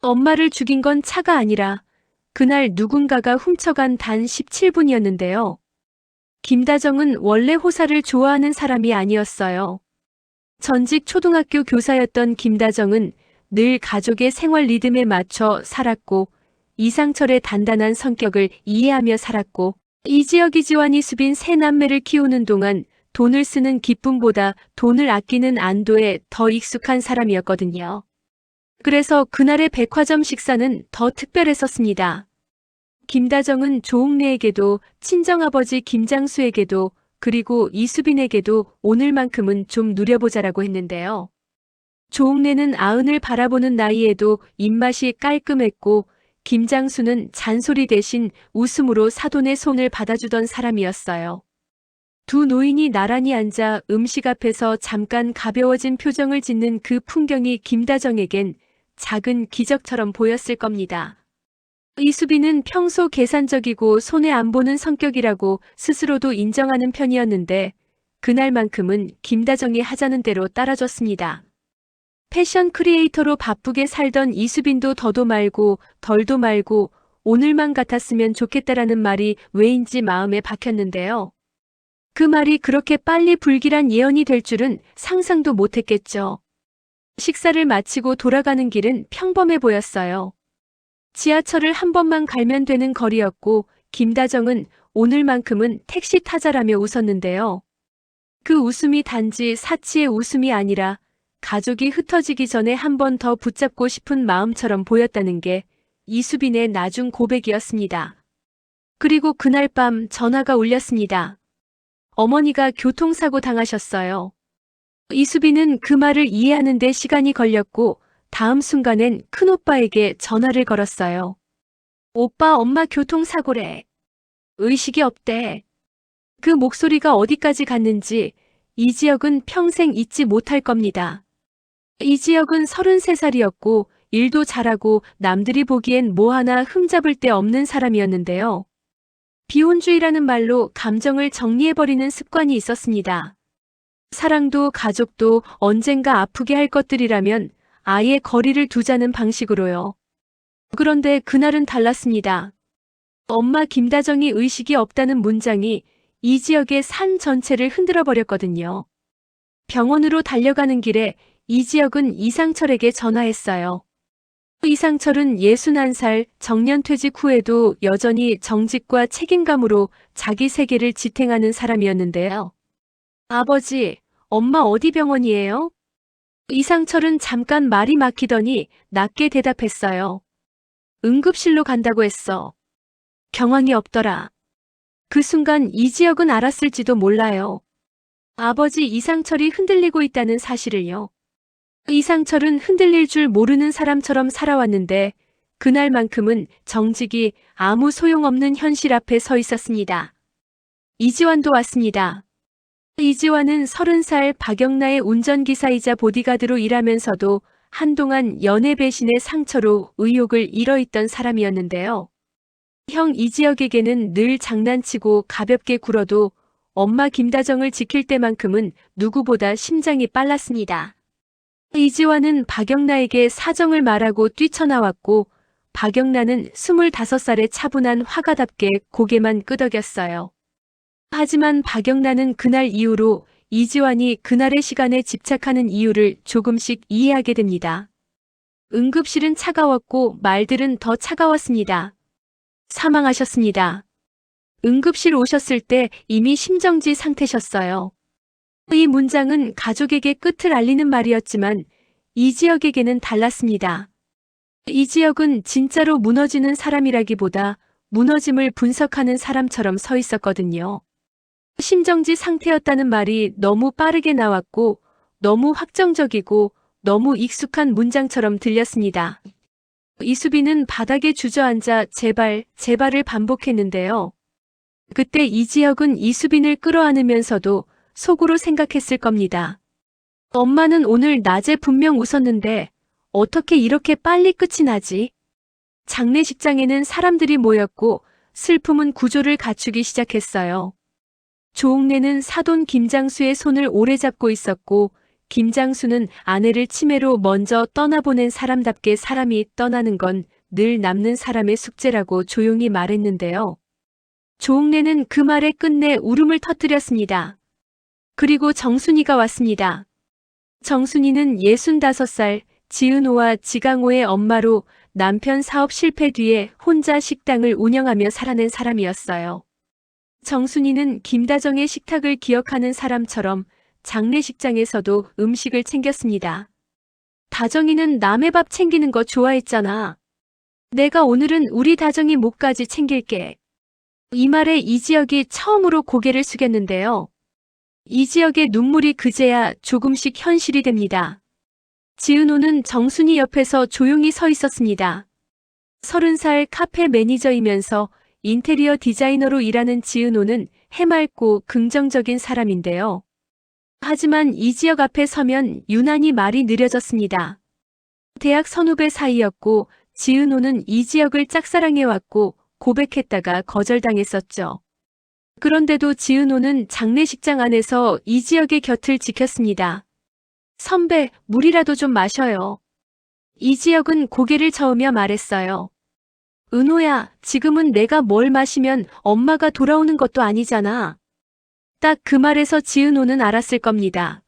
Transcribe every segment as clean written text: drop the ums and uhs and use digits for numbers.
엄마를 죽인 건 차가 아니라 그날 누군가가 훔쳐간 단 17분이었는데요. 김다정은 원래 호사를 좋아하는 사람이 아니었어요. 전직 초등학교 교사였던 김다정은 늘 가족의 생활 리듬에 맞춰 살았고 이상철의 단단한 성격을 이해하며 살았고 이지혁 이지환이 수빈 세 남매를 키우는 동안 돈을 쓰는 기쁨보다 돈을 아끼는 안도에 더 익숙한 사람이었거든요. 그래서 그날의 백화점 식사는 더 특별했었습니다. 김다정은 조옥래에게도 친정아버지 김장수에게도 그리고 이수빈에게도 오늘만큼은 좀 누려보자라고 했는데요. 조옥래는 아흔을 바라보는 나이에도 입맛이 깔끔했고 김장수는 잔소리 대신 웃음으로 사돈의 손을 받아주던 사람이었어요. 두 노인이 나란히 앉아 음식 앞에서 잠깐 가벼워진 표정을 짓는 그 풍경이 김다정에겐 작은 기적처럼 보였을 겁니다. 이수빈은 평소 계산적이고 손해 안 보는 성격이라고 스스로도 인정하는 편이었는데 그날만큼은 김다정이 하자는 대로 따라줬습니다. 패션 크리에이터로 바쁘게 살던 이수빈도 더도 말고 덜도 말고 오늘만 같았으면 좋겠다라는 말이 왜인지 마음에 박혔는데요. 그 말이 그렇게 빨리 불길한 예언이 될 줄은 상상도 못했겠죠. 식사를 마치고 돌아가는 길은 평범해 보였어요. 지하철을 한 번만 갈면 되는 거리였고 김다정은 오늘만큼은 택시 타자라며 웃었는데요. 그 웃음이 단지 사치의 웃음이 아니라 가족이 흩어지기 전에 한 번 더 붙잡고 싶은 마음처럼 보였다는 게 이수빈의 나중 고백이었습니다. 그리고 그날 밤 전화가 울렸습니다. 어머니가 교통사고 당하셨어요. 이수빈은 그 말을 이해하는 데 시간이 걸렸고 다음 순간엔 큰오빠에게 전화를 걸었어요. 오빠, 엄마 교통사고래. 의식이 없대. 그 목소리가 어디까지 갔는지 이지혁은 평생 잊지 못할 겁니다. 이지혁은 33살이었고 일도 잘하고 남들이 보기엔 뭐 하나 흠잡을 데 없는 사람이었는데요. 비혼주의라는 말로 감정을 정리해버리는 습관이 있었습니다. 사랑도 가족도 언젠가 아프게 할 것들이라면 아예 거리를 두자는 방식으로요. 그런데 그날은 달랐습니다. 엄마 김다정이 의식이 없다는 문장이 이지혁의 삶 전체를 흔들어 버렸거든요. 병원으로 달려가는 길에 이지혁은 이상철에게 전화했어요. 이상철은 61살 정년퇴직 후에도 여전히 정직과 책임감으로 자기 세계를 지탱하는 사람이었는데요. 아버지, 엄마 어디 병원이에요? 이상철은 잠깐 말이 막히더니 낮게 대답했어요. 응급실로 간다고 했어. 경황이 없더라. 그 순간 이지혁은 알았을지도 몰라요. 아버지 이상철이 흔들리고 있다는 사실을요. 이상철은 흔들릴 줄 모르는 사람처럼 살아왔는데 그날만큼은 정직이 아무 소용없는 현실 앞에 서 있었습니다. 이지환도 왔습니다. 이지환은 30살 박영나의 운전기사이자 보디가드로 일하면서도 한동안 연애 배신의 상처로 의욕을 잃어있던 사람이었는데요. 형 이지혁에게는 늘 장난치고 가볍게 굴어도 엄마 김다정을 지킬 때만큼은 누구보다 심장이 빨랐습니다. 이지환은 박영나에게 사정을 말하고 뛰쳐나왔고 박영나는 25살의 차분한 화가답게 고개만 끄덕였어요. 하지만 박영나는 그날 이후로 이지환이 그날의 시간에 집착하는 이유를 조금씩 이해하게 됩니다. 응급실은 차가웠고 말들은 더 차가웠습니다. 사망하셨습니다. 응급실 오셨을 때 이미 심정지 상태셨어요. 이 문장은 가족에게 끝을 알리는 말이었지만 이지혁에게는 달랐습니다. 이지혁은 진짜로 무너지는 사람이라기보다 무너짐을 분석하는 사람처럼 서 있었거든요. 심정지 상태였다는 말이 너무 빠르게 나왔고 너무 확정적이고 너무 익숙한 문장처럼 들렸습니다. 이수빈은 바닥에 주저앉아 제발, 제발을 반복했는데요. 그때 이지혁은 이수빈을 끌어안으면서도 속으로 생각했을 겁니다. 엄마는 오늘 낮에 분명 웃었는데 어떻게 이렇게 빨리 끝이 나지? 장례식장에는 사람들이 모였고 슬픔은 구조를 갖추기 시작했어요. 조옥래는 사돈 김장수의 손을 오래 잡고 있었고 김장수는 아내를 치매로 먼저 떠나보낸 사람답게 사람이 떠나는 건 늘 남는 사람의 숙제라고 조용히 말했는데요. 조옥래는 그 말에 끝내 울음을 터뜨렸습니다. 그리고 정순이가 왔습니다. 정순이는 65살, 지은호와 지강호의 엄마로 남편 사업 실패 뒤에 혼자 식당을 운영하며 살아낸 사람이었어요. 정순이는 김다정의 식탁을 기억하는 사람처럼 장례식장에서도 음식을 챙겼습니다. 다정이는 남의 밥 챙기는 거 좋아했잖아. 내가 오늘은 우리 다정이 목까지 챙길게. 이 말에 이지혁이 처음으로 고개를 숙였는데요. 이지혁의 눈물이 그제야 조금씩 현실이 됩니다. 지은호는 정순이 옆에서 조용히 서 있었습니다. 30살 카페 매니저이면서 인테리어 디자이너로 일하는 지은호는 해맑고 긍정적인 사람인데요. 하지만 이지혁 앞에 서면 유난히 말이 느려졌습니다. 대학 선후배 사이였고 지은호는 이지혁을 짝사랑해왔고 고백했다가 거절당했었죠. 그런데도 지은호는 장례식장 안에서 이지혁의 곁을 지켰습니다. 선배, 물이라도 좀 마셔요. 이지혁은 고개를 저으며 말했어요. 은호야, 지금은 내가 뭘 마시면 엄마가 돌아오는 것도 아니잖아. 딱 그 말에서 지은호는 알았을 겁니다.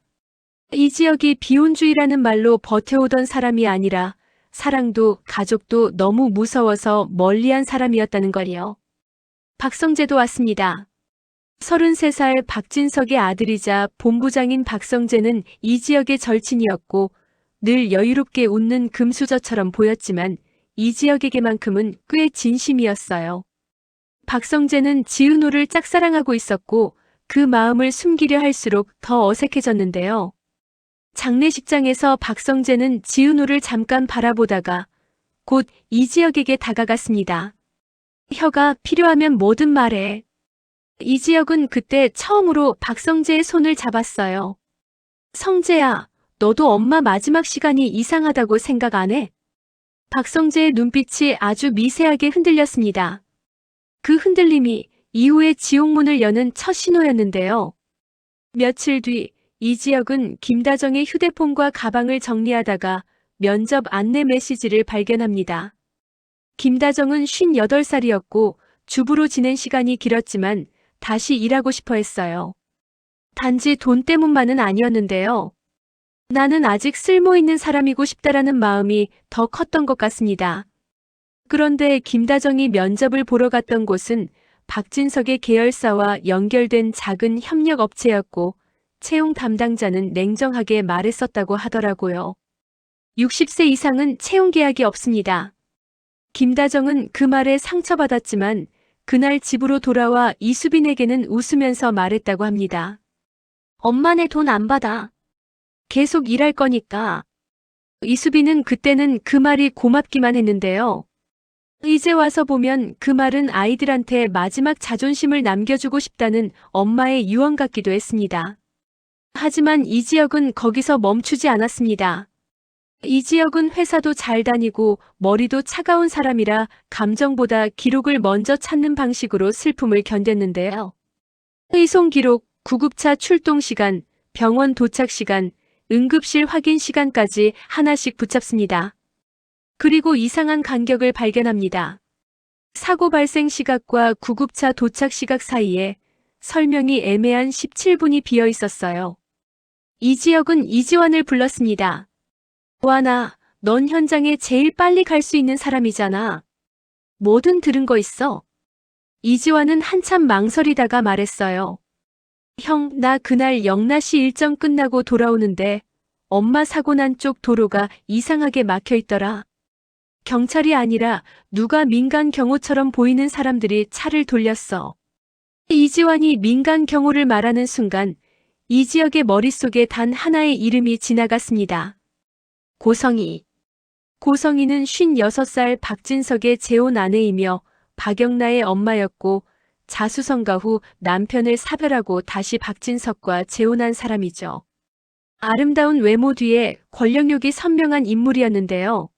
이지혁이 비혼주의라는 말로 버텨오던 사람이 아니라 사랑도 가족도 너무 무서워서 멀리한 사람이었다는 걸요. 박성재도 왔습니다. 33살 박진석의 아들이자 본부장인 박성재는 이지혁의 절친이었고 늘 여유롭게 웃는 금수저처럼 보였지만 이지혁에게만큼은 꽤 진심이었어요. 박성재는 지은호를 짝사랑하고 있었고 그 마음을 숨기려 할수록 더 어색해졌는데요. 장례식장에서 박성재는 지은호를 잠깐 바라보다가 곧 이지혁에게 다가갔습니다. 혀가 필요하면 뭐든 말해. 이지혁은 그때 처음으로 박성재의 손을 잡았어요. 성재야, 너도 엄마 마지막 시간이 이상하다고 생각 안 해? 박성재의 눈빛이 아주 미세하게 흔들렸습니다. 그 흔들림이 이후에 지옥문을 여는 첫 신호였는데요. 며칠 뒤 이지혁은 김다정의 휴대폰과 가방을 정리하다가 면접 안내 메시지를 발견합니다. 김다정은 58살이었고 주부로 지낸 시간이 길었지만 다시 일하고 싶어 했어요. 단지 돈 때문만은 아니었는데요. 나는 아직 쓸모있는 사람이고 싶다라는 마음이 더 컸던 것 같습니다. 그런데 김다정이 면접을 보러 갔던 곳은 박진석의 계열사와 연결된 작은 협력업체였고 채용 담당자는 냉정하게 말했었다고 하더라고요. 60세 이상은 채용 계약이 없습니다. 김다정은 그 말에 상처받았지만 그날 집으로 돌아와 이수빈에게는 웃으면서 말했다고 합니다. 엄마네 돈 안 받아. 계속 일할 거니까. 이수빈은 그때는 그 말이 고맙기만 했는데요. 이제 와서 보면 그 말은 아이들한테 마지막 자존심을 남겨주고 싶다는 엄마의 유언 같기도 했습니다. 하지만 이지혁은 거기서 멈추지 않았습니다. 이지혁은 회사도 잘 다니고 머리도 차가운 사람이라 감정보다 기록을 먼저 찾는 방식으로 슬픔을 견뎠는데요. 의송 기록, 구급차 출동 시간, 병원 도착 시간, 응급실 확인 시간까지 하나씩 붙잡습니다. 그리고 이상한 간격을 발견합니다. 사고 발생 시각과 구급차 도착 시각 사이에 설명이 애매한 17분이 비어 있었어요. 이지혁은 이지환을 불렀습니다. 완아, 넌 현장에 제일 빨리 갈 수 있는 사람이잖아. 뭐든 들은 거 있어? 이지환은 한참 망설이다가 말했어요. 형, 나 그날 영라시 일정 끝나고 돌아오는데 엄마 사고 난 쪽 도로가 이상하게 막혀 있더라. 경찰이 아니라 누가 민간 경호처럼 보이는 사람들이 차를 돌렸어. 이지환이 민간 경호를 말하는 순간 이지혁의 머릿속에 단 하나의 이름이 지나갔습니다. 고성희. 고성희는 56살 박진석의 재혼 아내이며 박영나의 엄마였고 자수성가 후 남편을 사별하고 다시 박진석과 재혼한 사람이죠. 아름다운 외모 뒤에 권력욕이 선명한 인물이었는데요.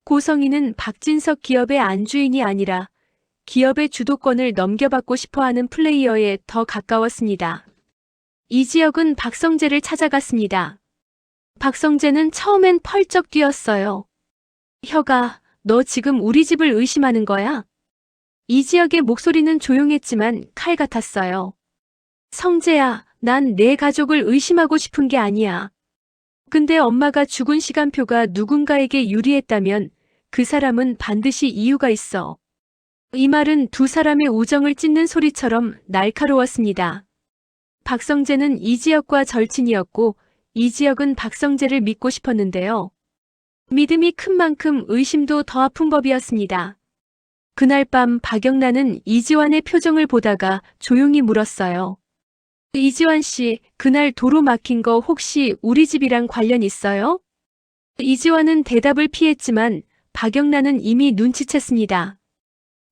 고성희는 박진석 기업의 안주인이 아니라 기업의 주도권을 넘겨받고 싶어하는 플레이어에 더 가까웠습니다. 이지혁은 박성재를 찾아갔습니다. 박성재는 처음엔 펄쩍 뛰었어요. 혁아, 너 지금 우리 집을 의심하는 거야? 이지혁의 목소리는 조용했지만 칼 같았어요. 성재야, 난 내 가족을 의심하고 싶은 게 아니야. 근데 엄마가 죽은 시간표가 누군가에게 유리했다면 그 사람은 반드시 이유가 있어. 이 말은 두 사람의 우정을 찢는 소리처럼 날카로웠습니다. 박성재는 이지혁과 절친이었고 이지혁은 박성재를 믿고 싶었는데요. 믿음이 큰 만큼 의심도 더 아픈 법이었습니다. 그날 밤 박영란은 이지환의 표정을 보다가 조용히 물었어요. 이지환 씨, 그날 도로 막힌 거 혹시 우리 집이랑 관련 있어요? 이지환은 대답을 피했지만 박영란은 이미 눈치챘습니다.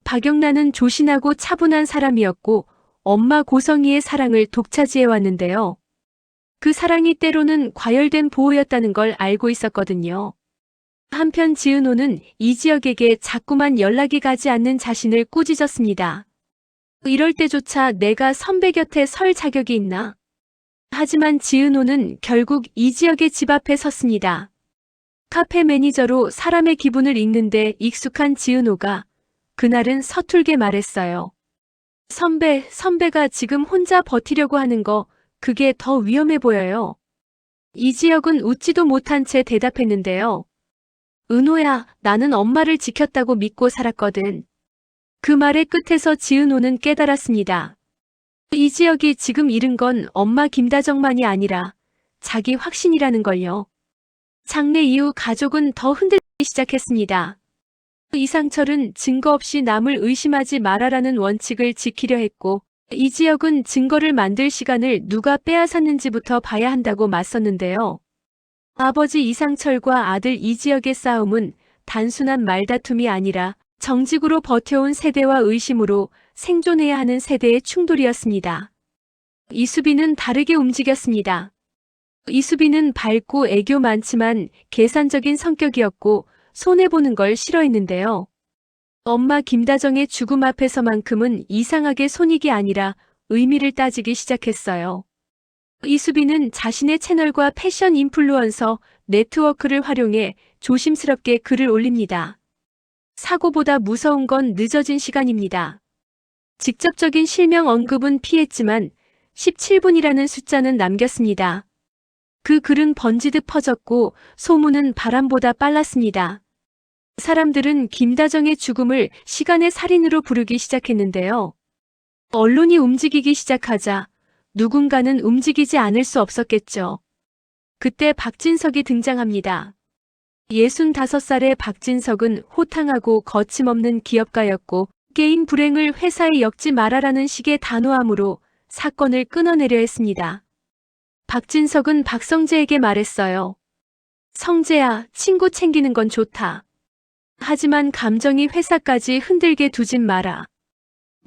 박영란은 조신하고 차분한 사람이었고 엄마 고성희의 사랑을 독차지해왔는데요. 그 사랑이 때로는 과열된 보호였다는 걸 알고 있었거든요. 한편 지은호는 이지혁에게 자꾸만 연락이 가지 않는 자신을 꾸짖었습니다. 이럴 때조차 내가 선배 곁에 설 자격이 있나? 하지만 지은호는 결국 이지혁의 집 앞에 섰습니다. 카페 매니저로 사람의 기분을 읽는데 익숙한 지은호가 그날은 서툴게 말했어요. 선배가 지금 혼자 버티려고 하는 거 그게 더 위험해 보여요. 이지혁은 웃지도 못한 채 대답했는데요. 은호야, 나는 엄마를 지켰다고 믿고 살았거든. 그 말의 끝에서 지은호는 깨달았습니다. 이지혁이 지금 잃은 건 엄마 김다정만이 아니라 자기 확신이라는 걸요. 장례 이후 가족은 더 흔들리기 시작했습니다. 이상철은 증거 없이 남을 의심하지 말아라는 원칙을 지키려 했고 이지혁은 증거를 만들 시간을 누가 빼앗았는지부터 봐야 한다고 맞섰는데요. 아버지 이상철과 아들 이지혁의 싸움은 단순한 말다툼이 아니라 정직으로 버텨온 세대와 의심으로 생존해야 하는 세대의 충돌이었습니다. 이수빈은 다르게 움직였습니다. 이수빈은 밝고 애교 많지만 계산적인 성격이었고 손해보는 걸 싫어했는데요. 엄마 김다정의 죽음 앞에서만큼은 이상하게 손익이 아니라 의미를 따지기 시작했어요. 이수빈은 자신의 채널과 패션 인플루언서 네트워크를 활용해 조심스럽게 글을 올립니다. 사고보다 무서운 건 늦어진 시간입니다. 직접적인 실명 언급은 피했지만 17분이라는 숫자는 남겼습니다. 그 글은 번지듯 퍼졌고 소문은 바람보다 빨랐습니다. 사람들은 김다정의 죽음을 시간의 살인으로 부르기 시작했는데요. 언론이 움직이기 시작하자 누군가는 움직이지 않을 수 없었겠죠. 그때 박진석이 등장합니다. 65살의 박진석은 호탕하고 거침없는 기업가였고 개인 불행을 회사에 엮지 말아라는 식의 단호함으로 사건을 끊어내려 했습니다. 박진석은 박성재에게 말했어요. 성재야, 친구 챙기는 건 좋다. 하지만 감정이 회사까지 흔들게 두진 마라.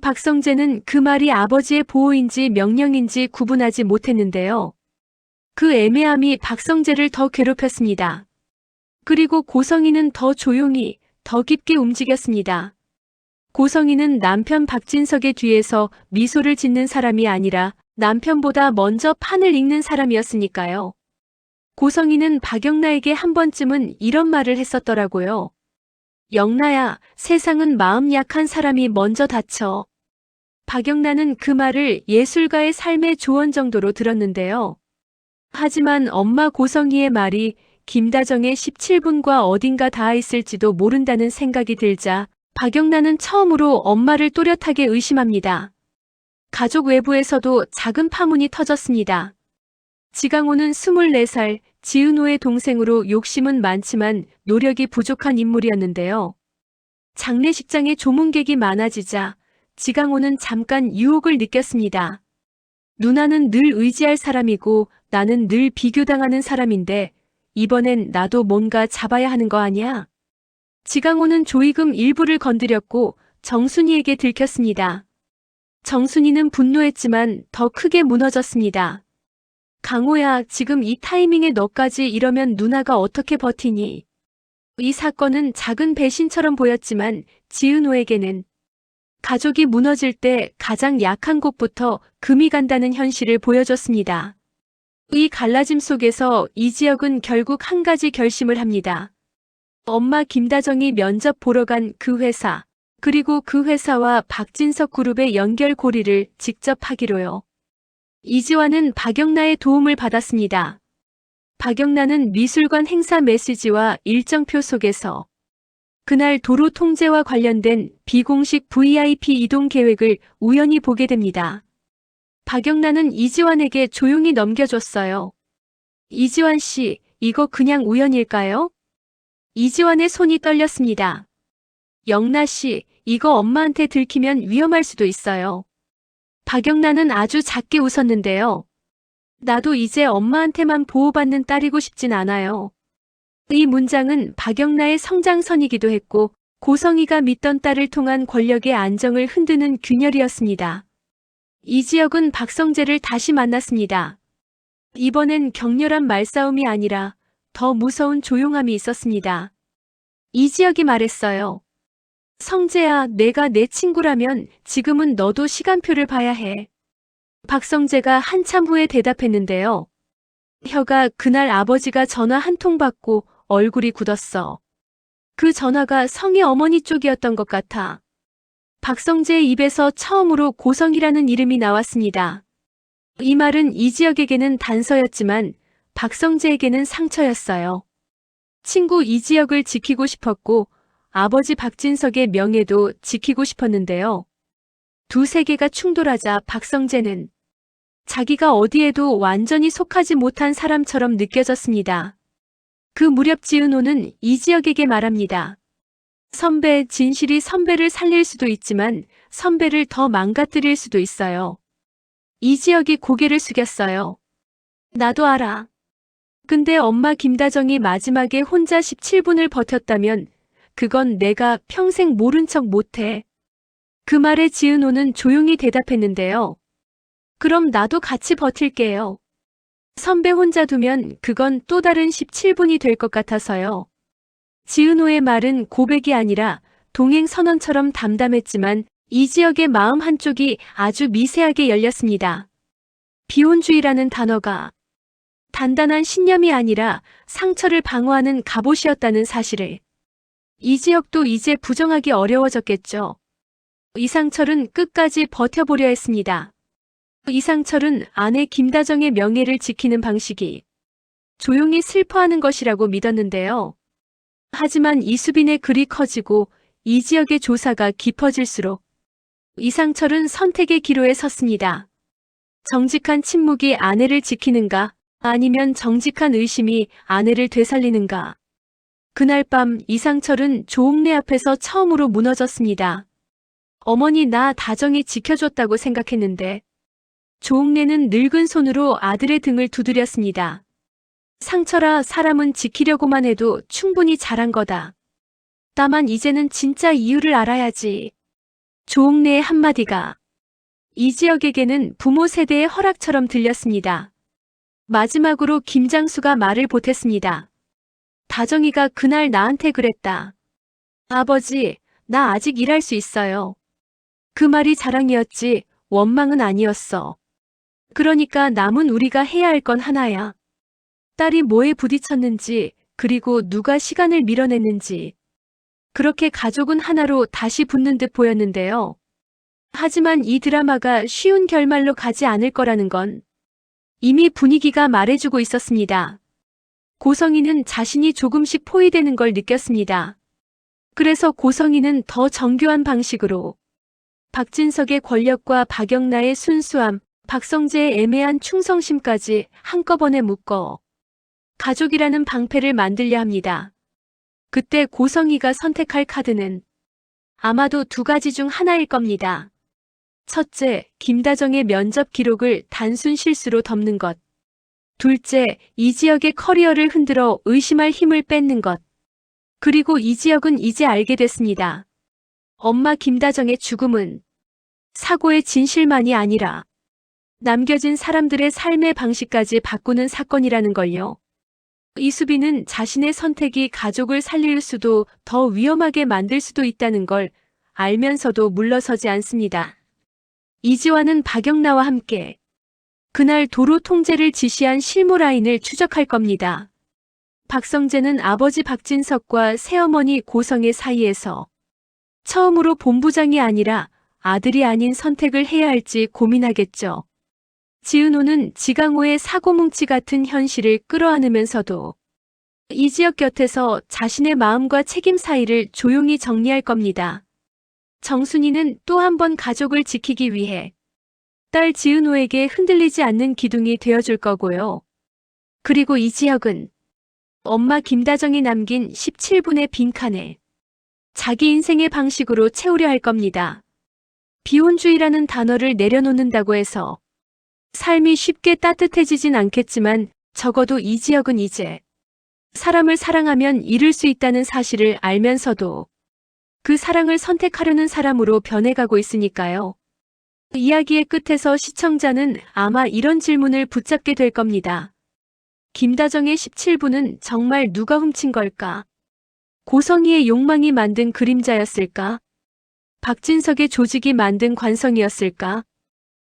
박성재는 그 말이 아버지의 보호인지 명령인지 구분하지 못했는데요. 그 애매함이 박성재를 더 괴롭혔습니다. 그리고 고성희는 더 조용히, 더 깊게 움직였습니다. 고성희는 남편 박진석의 뒤에서 미소를 짓는 사람이 아니라 남편보다 먼저 판을 읽는 사람이었으니까요. 고성희는 박영나에게 한 번쯤은 이런 말을 했었더라고요. 영나야, 세상은 마음 약한 사람이 먼저 다쳐. 박영나는 그 말을 예술가의 삶의 조언 정도로 들었는데요. 하지만 엄마 고성희의 말이 김다정의 17분과 어딘가 닿아 있을지도 모른다는 생각이 들자 박영란은 처음으로 엄마를 또렷하게 의심합니다. 가족 외부에서도 작은 파문이 터졌습니다. 지강호는 24살, 지은호의 동생으로 욕심은 많지만 노력이 부족한 인물이었는데요. 장례식장에 조문객이 많아지자 지강호는 잠깐 유혹을 느꼈습니다. 누나는 늘 의지할 사람이고 나는 늘 비교당하는 사람인데 이번엔 나도 뭔가 잡아야 하는 거 아니야? 지강호는 조의금 일부를 건드렸고 정순이에게 들켰습니다. 정순이는 분노했지만 더 크게 무너졌습니다. 강호야, 지금 이 타이밍에 너까지 이러면 누나가 어떻게 버티니? 이 사건은 작은 배신처럼 보였지만 지은호에게는 가족이 무너질 때 가장 약한 곳부터 금이 간다는 현실을 보여줬습니다. 이 갈라짐 속에서 이지혁은 결국 한 가지 결심을 합니다. 엄마 김다정이 면접 보러 간 그 회사, 그리고 그 회사와 박진석 그룹의 연결고리를 직접 하기로요. 이지환은 박영나의 도움을 받았습니다. 박영나는 미술관 행사 메시지와 일정표 속에서 그날 도로 통제와 관련된 비공식 VIP 이동 계획을 우연히 보게 됩니다. 박영나는 이지환에게 조용히 넘겨줬어요. 이지환 씨, 이거 그냥 우연일까요? 이지환의 손이 떨렸습니다. 영나 씨, 이거 엄마한테 들키면 위험할 수도 있어요. 박영나는 아주 작게 웃었는데요. 나도 이제 엄마한테만 보호받는 딸이고 싶진 않아요. 이 문장은 박영나의 성장선이기도 했고 고성이가 믿던 딸을 통한 권력의 안정을 흔드는 균열이었습니다. 이지혁은 박성재를 다시 만났습니다. 이번엔 격렬한 말싸움이 아니라 더 무서운 조용함이 있었습니다. 이지혁이 말했어요. 성재야, 내가 내 친구라면 지금은 너도 시간표를 봐야 해. 박성재가 한참 후에 대답했는데요. 혀가 그날 아버지가 전화 한 통 받고 얼굴이 굳었어. 그 전화가 성희 어머니 쪽이었던 것 같아. 박성재의 입에서 처음으로 고성이라는 이름이 나왔습니다. 이 말은 이지혁에게는 단서였지만 박성재에게는 상처였어요. 친구 이지혁을 지키고 싶었고 아버지 박진석의 명예도 지키고 싶었는데요. 두 세계가 충돌하자 박성재는 자기가 어디에도 완전히 속하지 못한 사람처럼 느껴졌습니다. 그 무렵 지은호는 이지혁에게 말합니다. 선배, 진실이 선배를 살릴 수도 있지만 선배를 더 망가뜨릴 수도 있어요. 이지혁이 고개를 숙였어요. 나도 알아. 근데 엄마 김다정이 마지막에 혼자 17분을 버텼다면 그건 내가 평생 모른 척 못해. 그 말에 지은호는 조용히 대답했는데요. 그럼 나도 같이 버틸게요. 선배 혼자 두면 그건 또 다른 17분이 될 것 같아서요. 지은호의 말은 고백이 아니라 동행 선언처럼 담담했지만 이지혁의 마음 한쪽이 아주 미세하게 열렸습니다. 비혼주의라는 단어가 단단한 신념이 아니라 상처를 방어하는 갑옷이었다는 사실을 이지혁도 이제 부정하기 어려워졌겠죠. 이상철은 끝까지 버텨보려 했습니다. 이상철은 아내 김다정의 명예를 지키는 방식이 조용히 슬퍼하는 것이라고 믿었는데요. 하지만 이수빈의 글이 커지고 이지혁의 조사가 깊어질수록 이상철은 선택의 기로에 섰습니다. 정직한 침묵이 아내를 지키는가, 아니면 정직한 의심이 아내를 되살리는가. 그날 밤 이상철은 조옥래 앞에서 처음으로 무너졌습니다. 어머니, 나 다정히 지켜줬다고 생각했는데. 조옥래는 늙은 손으로 아들의 등을 두드렸습니다. 상철아, 사람은 지키려고만 해도 충분히 잘한 거다. 다만 이제는 진짜 이유를 알아야지. 조옥래의 한마디가 이지혁에게는 부모 세대의 허락처럼 들렸습니다. 마지막으로 김장수가 말을 보탰습니다. 다정이가 그날 나한테 그랬다. 아버지, 나 아직 일할 수 있어요. 그 말이 자랑이었지 원망은 아니었어. 그러니까 남은 우리가 해야 할 건 하나야. 딸이 뭐에 부딪혔는지, 그리고 누가 시간을 밀어냈는지. 그렇게 가족은 하나로 다시 붙는 듯 보였는데요. 하지만 이 드라마가 쉬운 결말로 가지 않을 거라는 건 이미 분위기가 말해주고 있었습니다. 고성이는 자신이 조금씩 포위되는 걸 느꼈습니다. 그래서 고성이는 더 정교한 방식으로 박진석의 권력과 박영나의 순수함, 박성재의 애매한 충성심까지 한꺼번에 묶어 가족이라는 방패를 만들려 합니다. 그때 고성이가 선택할 카드는 아마도 두 가지 중 하나일 겁니다. 첫째, 김다정의 면접 기록을 단순 실수로 덮는 것. 둘째, 이지혁의 커리어를 흔들어 의심할 힘을 뺏는 것. 그리고 이지혁은 이제 알게 됐습니다. 엄마 김다정의 죽음은 사고의 진실만이 아니라 남겨진 사람들의 삶의 방식까지 바꾸는 사건이라는 걸요. 이수빈은 자신의 선택이 가족을 살릴 수도 더 위험하게 만들 수도 있다는 걸 알면서도 물러서지 않습니다. 이지환은 박영나와 함께 그날 도로 통제를 지시한 실무 라인을 추적할 겁니다. 박성재는 아버지 박진석과 새어머니 고성의 사이에서 처음으로 본부장이 아니라 아들이 아닌 선택을 해야 할지 고민하겠죠. 지은호는 지강호의 사고뭉치 같은 현실을 끌어안으면서도 이지혁 곁에서 자신의 마음과 책임 사이를 조용히 정리할 겁니다. 정순이는 또 한 번 가족을 지키기 위해 딸 지은호에게 흔들리지 않는 기둥이 되어줄 거고요. 그리고 이지혁은 엄마 김다정이 남긴 17분의 빈칸에 자기 인생의 방식으로 채우려 할 겁니다. 비혼주의라는 단어를 내려놓는다고 해서 삶이 쉽게 따뜻해지진 않겠지만 적어도 이지혁은 이제 사람을 사랑하면 이룰 수 있다는 사실을 알면서도 그 사랑을 선택하려는 사람으로 변해가고 있으니까요. 이야기의 끝에서 시청자는 아마 이런 질문을 붙잡게 될 겁니다. 김다정의 17분은 정말 누가 훔친 걸까? 고성희의 욕망이 만든 그림자였을까? 박진석의 조직이 만든 관성이었을까?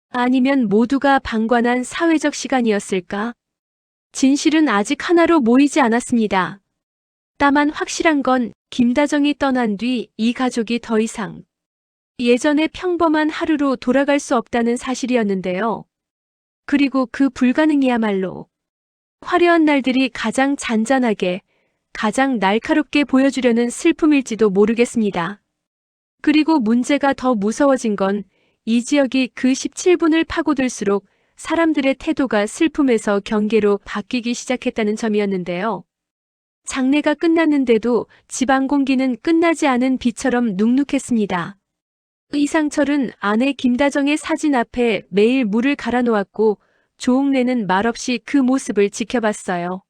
아니면 모두가 방관한 사회적 시간이었을까? 진실은 아직 하나로 모이지 않았습니다. 다만 확실한 건 김다정이 떠난 뒤 이 가족이 더 이상 예전의 평범한 하루로 돌아갈 수 없다는 사실이었는데요. 그리고 그 불가능이야말로 화려한 날들이 가장 잔잔하게, 가장 날카롭게 보여주려는 슬픔일지도 모르겠습니다. 그리고 문제가 더 무서워진 건 이지혁이 그 17분을 파고들수록 사람들의 태도가 슬픔에서 경계로 바뀌기 시작했다는 점이었는데요. 장례가 끝났는데도 집안 공기는 끝나지 않은 비처럼 눅눅했습니다. 이상철은 아내 김다정의 사진 앞에 매일 물을 갈아 놓았고 조옥래는 말없이 그 모습을 지켜봤어요.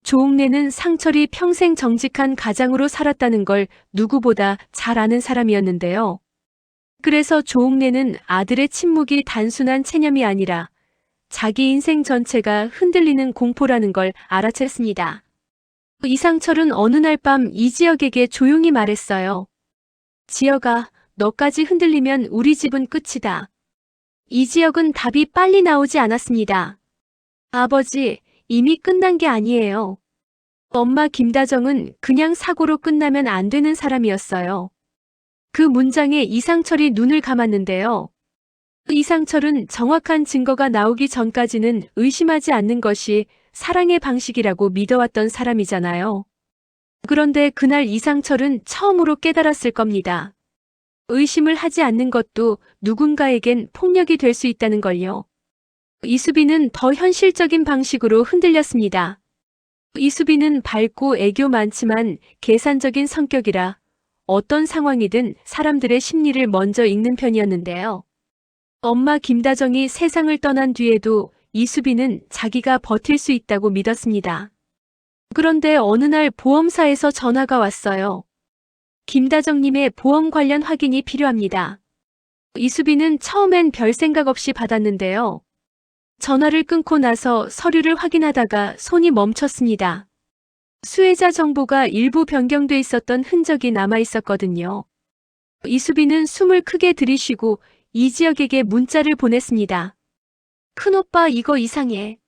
조옥래는 상철이 평생 정직한 가장으로 살았다는 걸 누구보다 잘 아는 사람이었는데요. 그래서 조옥래는 아들의 침묵이 단순한 체념이 아니라 자기 인생 전체가 흔들리는 공포라는 걸 알아챘습니다. 이상철은 어느 날 밤 이지혁에게 조용히 말했어요. 지혁아, 너까지 흔들리면 우리 집은 끝이다. 이지혁은 답이 빨리 나오지 않았습니다. 아버지, 이미 끝난 게 아니에요. 엄마 김다정은 그냥 사고로 끝나면 안 되는 사람이었어요. 그 문장에 이상철이 눈을 감았는데요. 이상철은 정확한 증거가 나오기 전까지는 의심하지 않는 것이 사랑의 방식이라고 믿어왔던 사람이잖아요. 그런데 그날 이상철은 처음으로 깨달았을 겁니다. 의심을 하지 않는 것도 누군가에겐 폭력이 될 수 있다는 걸요. 이수빈은 더 현실적인 방식으로 흔들렸습니다. 이수빈은 밝고 애교 많지만 계산적인 성격이라 어떤 상황이든 사람들의 심리를 먼저 읽는 편이었는데요. 엄마 김다정이 세상을 떠난 뒤에도 이수빈은 자기가 버틸 수 있다고 믿었습니다. 그런데 어느 날 보험사에서 전화가 왔어요. 김다정님의 보험 관련 확인이 필요합니다. 이수빈은 처음엔 별 생각 없이 받았는데요. 전화를 끊고 나서 서류를 확인하다가 손이 멈췄습니다. 수혜자 정보가 일부 변경돼 있었던 흔적이 남아 있었거든요. 이수빈은 숨을 크게 들이쉬고 이지혁에게 문자를 보냈습니다. 큰오빠 이거 이상해.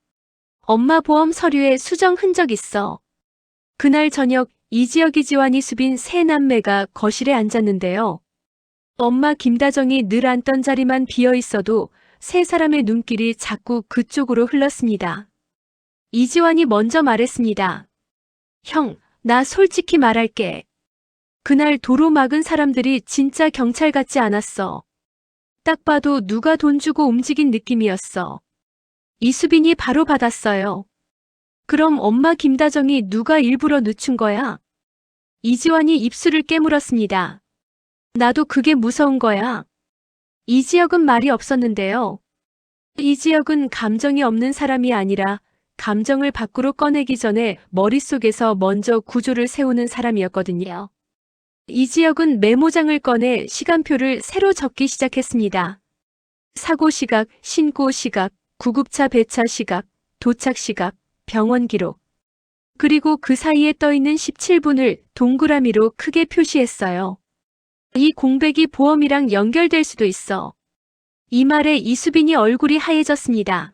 엄마 보험 서류에 수정 흔적 있어. 그날 저녁 이지혁이 지환 이수빈 세 남매가 거실에 앉았는데요. 엄마 김다정이 늘 앉던 자리만 비어 있어도 세 사람의 눈길이 자꾸 그쪽으로 흘렀습니다. 이지환이 먼저 말했습니다. 형, 나 솔직히 말할게. 그날 도로 막은 사람들이 진짜 경찰 같지 않았어. 딱 봐도 누가 돈 주고 움직인 느낌이었어. 이수빈이 바로 받았어요. 그럼 엄마 김다정이 누가 일부러 늦춘 거야? 이지환이 입술을 깨물었습니다. 나도 그게 무서운 거야. 이지혁은 말이 없었는데요. 이지혁은 감정이 없는 사람이 아니라 감정을 밖으로 꺼내기 전에 머릿속에서 먼저 구조를 세우는 사람이었거든요. 이지혁은 메모장을 꺼내 시간표를 새로 적기 시작했습니다. 사고 시각, 신고 시각, 구급차 배차 시각, 도착 시각, 병원 기록. 그리고 그 사이에 떠있는 17분을 동그라미로 크게 표시했어요. 이 공백이 보험이랑 연결될 수도 있어. 이 말에 이수빈이 얼굴이 하얘졌습니다.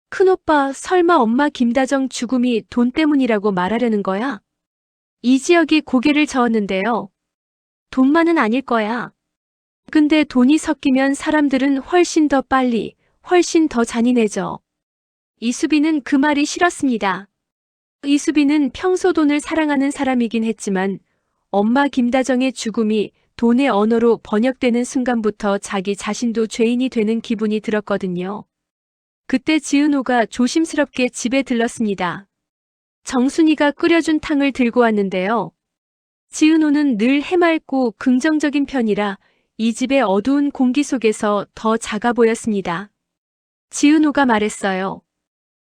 큰오빠, 설마 엄마 김다정 죽음이 돈 때문이라고 말하려는 거야? 이지혁이 고개를 저었는데요. 돈만은 아닐 거야. 근데 돈이 섞이면 사람들은 훨씬 더 빨리, 훨씬 더 잔인해져. 이수빈은 그 말이 싫었습니다. 이수빈은 평소 돈을 사랑하는 사람이긴 했지만 엄마 김다정의 죽음이 돈의 언어로 번역되는 순간부터 자기 자신도 죄인이 되는 기분이 들었거든요. 그때 지은호가 조심스럽게 집에 들렀습니다. 정순이가 끓여준 탕을 들고 왔는데요. 지은호는 늘 해맑고 긍정적인 편이라 이 집의 어두운 공기 속에서 더 작아 보였습니다. 지은호가 말했어요.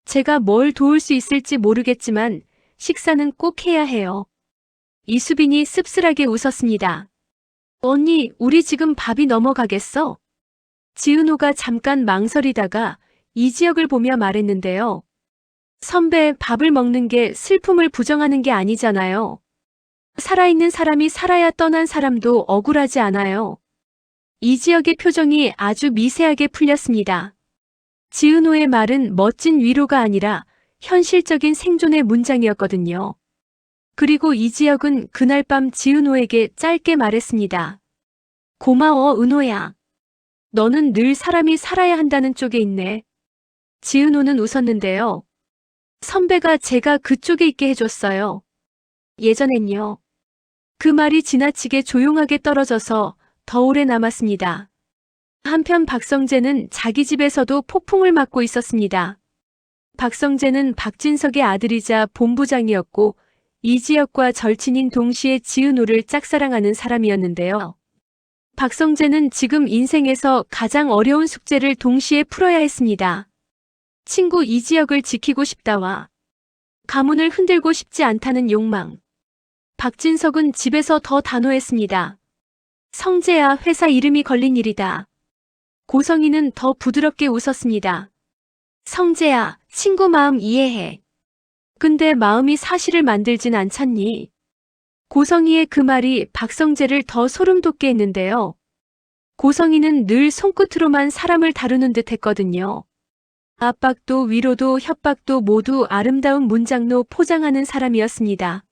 제가 뭘 도울 수 있을지 모르겠지만 식사는 꼭 해야 해요. 이수빈이 씁쓸하게 웃었습니다. 언니, 우리 지금 밥이 넘어가겠어? 지은호가 잠깐 망설이다가 이지혁을 보며 말했는데요. 선배, 밥을 먹는 게 슬픔을 부정하는 게 아니잖아요. 살아있는 사람이 살아야 떠난 사람도 억울하지 않아요. 이지혁의 표정이 아주 미세하게 풀렸습니다. 지은호의 말은 멋진 위로가 아니라 현실적인 생존의 문장이었거든요. 그리고 이지혁은 그날 밤 지은호에게 짧게 말했습니다. 고마워, 은호야. 너는 늘 사람이 살아야 한다는 쪽에 있네. 지은호는 웃었는데요. 선배가 제가 그쪽에 있게 해줬어요. 예전엔요. 그 말이 지나치게 조용하게 떨어져서 더 오래 남았습니다. 한편 박성재는 자기 집에서도 폭풍을 맞고 있었습니다. 박성재는 박진석의 아들이자 본부장이었고 이지혁과 절친인 동시에 지은호를 짝사랑하는 사람이었는데요. 박성재는 지금 인생에서 가장 어려운 숙제를 동시에 풀어야 했습니다. 친구 이지혁을 지키고 싶다와 가문을 흔들고 싶지 않다는 욕망. 박진석은 집에서 더 단호했습니다. 성재야, 회사 이름이 걸린 일이다. 고성이는 더 부드럽게 웃었습니다. 성재야, 친구 마음 이해해. 근데 마음이 사실을 만들진 않잖니. 고성이의 그 말이 박성재를 더 소름 돋게 했는데요. 고성이는 늘 손끝으로만 사람을 다루는 듯 했거든요. 압박도 위로도 협박도 모두 아름다운 문장로 포장하는 사람이었습니다.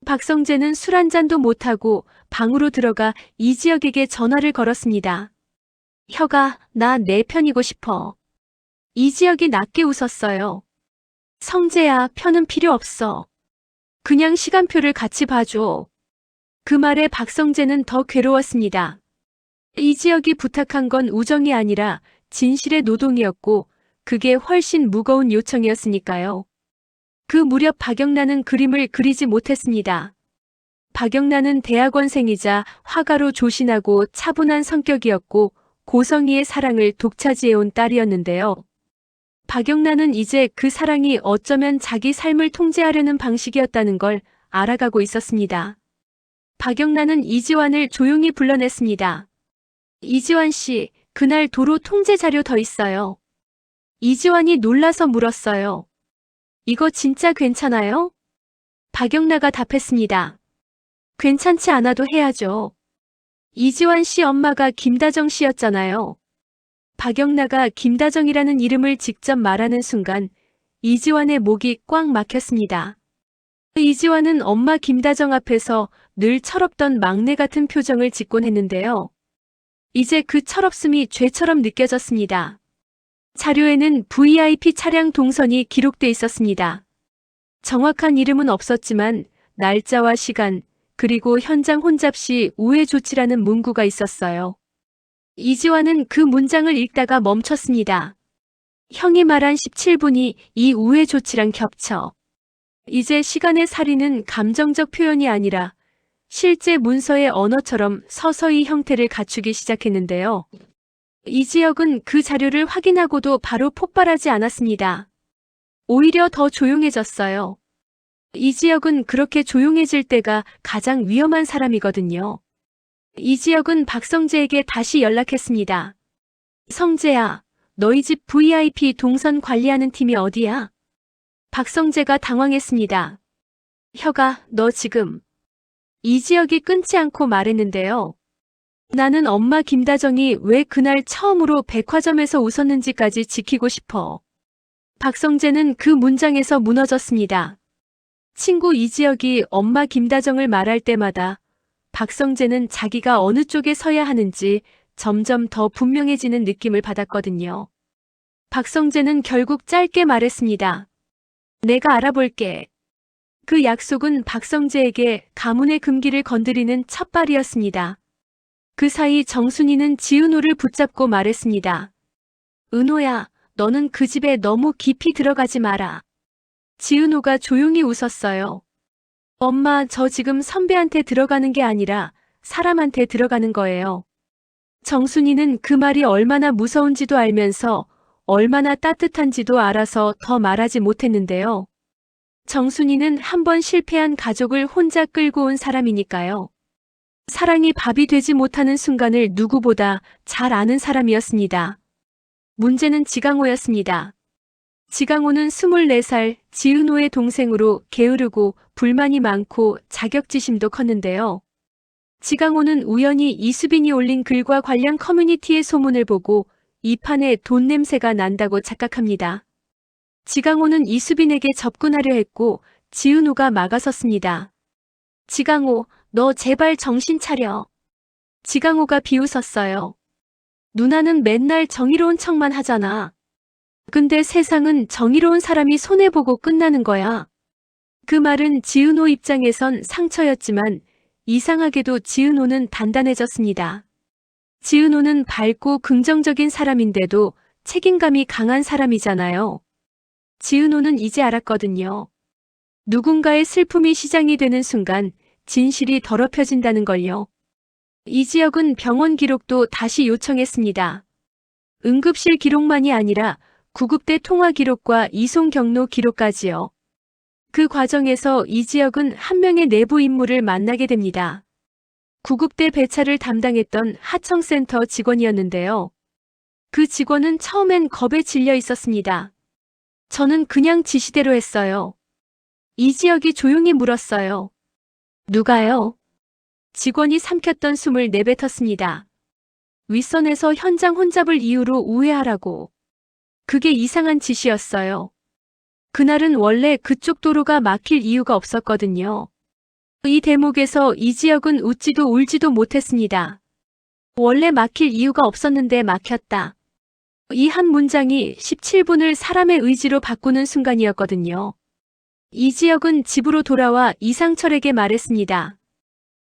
박성재는 술 한 잔도 못하고 방으로 들어가 이지혁에게 전화를 걸었습니다. 혁아, 나 내 편이고 싶어. 이지혁이 낮게 웃었어요. 성재야, 편은 필요 없어. 그냥 시간표를 같이 봐줘. 그 말에 박성재는 더 괴로웠습니다. 이지혁이 부탁한 건 우정이 아니라 진실의 노동이었고 그게 훨씬 무거운 요청이었으니까요. 그 무렵 박영란은 그림을 그리지 못했습니다. 박영란은 대학원생이자 화가로 조신하고 차분한 성격이었고 고성이의 사랑을 독차지해온 딸이었는데요. 박영란은 이제 그 사랑이 어쩌면 자기 삶을 통제하려는 방식이었다는 걸 알아가고 있었습니다. 박영란은 이지환을 조용히 불러냈습니다. 이지환 씨, 그날 도로 통제 자료 더 있어요. 이지환이 놀라서 물었어요. 이거 진짜 괜찮아요? 박영란가 답했습니다. 괜찮지 않아도 해야죠. 이지환 씨 엄마가 김다정 씨였잖아요. 박영란가 김다정이라는 이름을 직접 말하는 순간 이지환의 목이 꽉 막혔습니다. 이지환은 엄마 김다정 앞에서 늘 철없던 막내 같은 표정을 짓곤 했는데요. 이제 그 철없음이 죄처럼 느껴졌습니다. 자료에는 VIP 차량 동선이 기록돼 있었습니다. 정확한 이름은 없었지만 날짜와 시간, 그리고 현장 혼잡시 우회 조치라는 문구가 있었어요. 이지환은 그 문장을 읽다가 멈췄습니다. 형이 말한 17분이 이 우회 조치랑 겹쳐. 이제 시간의 살인은 감정적 표현이 아니라 실제 문서의 언어처럼 서서히 형태를 갖추기 시작했는데요. 이지혁은 그 자료를 확인하고도 바로 폭발하지 않았습니다. 오히려 더 조용해졌어요. 이지혁은 그렇게 조용해질 때가 가장 위험한 사람이거든요. 이지혁은 박성재에게 다시 연락했습니다. 성재야, 너희 집 VIP 동선 관리하는 팀이 어디야? 박성재가 당황했습니다. 혁아, 너 지금. 이지혁이 끊지 않고 말했는데요. 나는 엄마 김다정이 왜 그날 처음으로 백화점에서 웃었는지까지 지키고 싶어. 박성재는 그 문장에서 무너졌습니다. 친구 이지혁이 엄마 김다정을 말할 때마다 박성재는 자기가 어느 쪽에 서야 하는지 점점 더 분명해지는 느낌을 받았거든요. 박성재는 결국 짧게 말했습니다. 내가 알아볼게. 그 약속은 박성재에게 가문의 금기를 건드리는 첫발이었습니다. 그 사이 정순이는 지은호를 붙잡고 말했습니다. 은호야, 너는 그 집에 너무 깊이 들어가지 마라. 지은호가 조용히 웃었어요. 엄마, 저 지금 선배한테 들어가는 게 아니라 사람한테 들어가는 거예요. 정순이는 그 말이 얼마나 무서운지도 알면서 얼마나 따뜻한지도 알아서 더 말하지 못했는데요. 정순이는 한 번 실패한 가족을 혼자 끌고 온 사람이니까요. 사랑이 밥이 되지 못하는 순간을 누구보다 잘 아는 사람이었습니다. 문제는 지강호였습니다. 지강호는 24살 지은호의 동생으로 게으르고 불만이 많고 자격지심도 컸는데요. 지강호는 우연히 이수빈이 올린 글과 관련 커뮤니티의 소문을 보고 이 판에 돈 냄새가 난다고 착각합니다. 지강호는 이수빈에게 접근하려 했고 지은호가 막아섰습니다. 지강호, 너 제발 정신 차려. 지강호가 비웃었어요. 누나는 맨날 정의로운 척만 하잖아. 근데 세상은 정의로운 사람이 손해보고 끝나는 거야. 그 말은 지은호 입장에선 상처였지만 이상하게도 지은호는 단단해졌습니다. 지은호는 밝고 긍정적인 사람인데도 책임감이 강한 사람이잖아요. 지은호는 이제 알았거든요. 누군가의 슬픔이 시장이 되는 순간 진실이 더럽혀진다는 걸요. 이지혁은 병원 기록도 다시 요청했습니다. 응급실 기록만이 아니라 구급대 통화 기록과 이송 경로 기록까지요. 그 과정에서 이지혁은 한 명의 내부 인물을 만나게 됩니다. 구급대 배차를 담당했던 하청센터 직원이었는데요. 그 직원은 처음엔 겁에 질려 있었습니다. 저는 그냥 지시대로 했어요. 이지혁이 조용히 물었어요. 누가요? 직원이 삼켰던 숨을 내뱉었습니다. 윗선에서 현장 혼잡을 이유로 우회하라고. 그게 이상한 지시였어요. 그날은 원래 그쪽 도로가 막힐 이유가 없었거든요. 이 대목에서 이지혁은 웃지도 울지도 못했습니다. 원래 막힐 이유가 없었는데 막혔다. 이 한 문장이 17분을 사람의 의지로 바꾸는 순간이었거든요. 이지혁은 집으로 돌아와 이상철에게 말했습니다.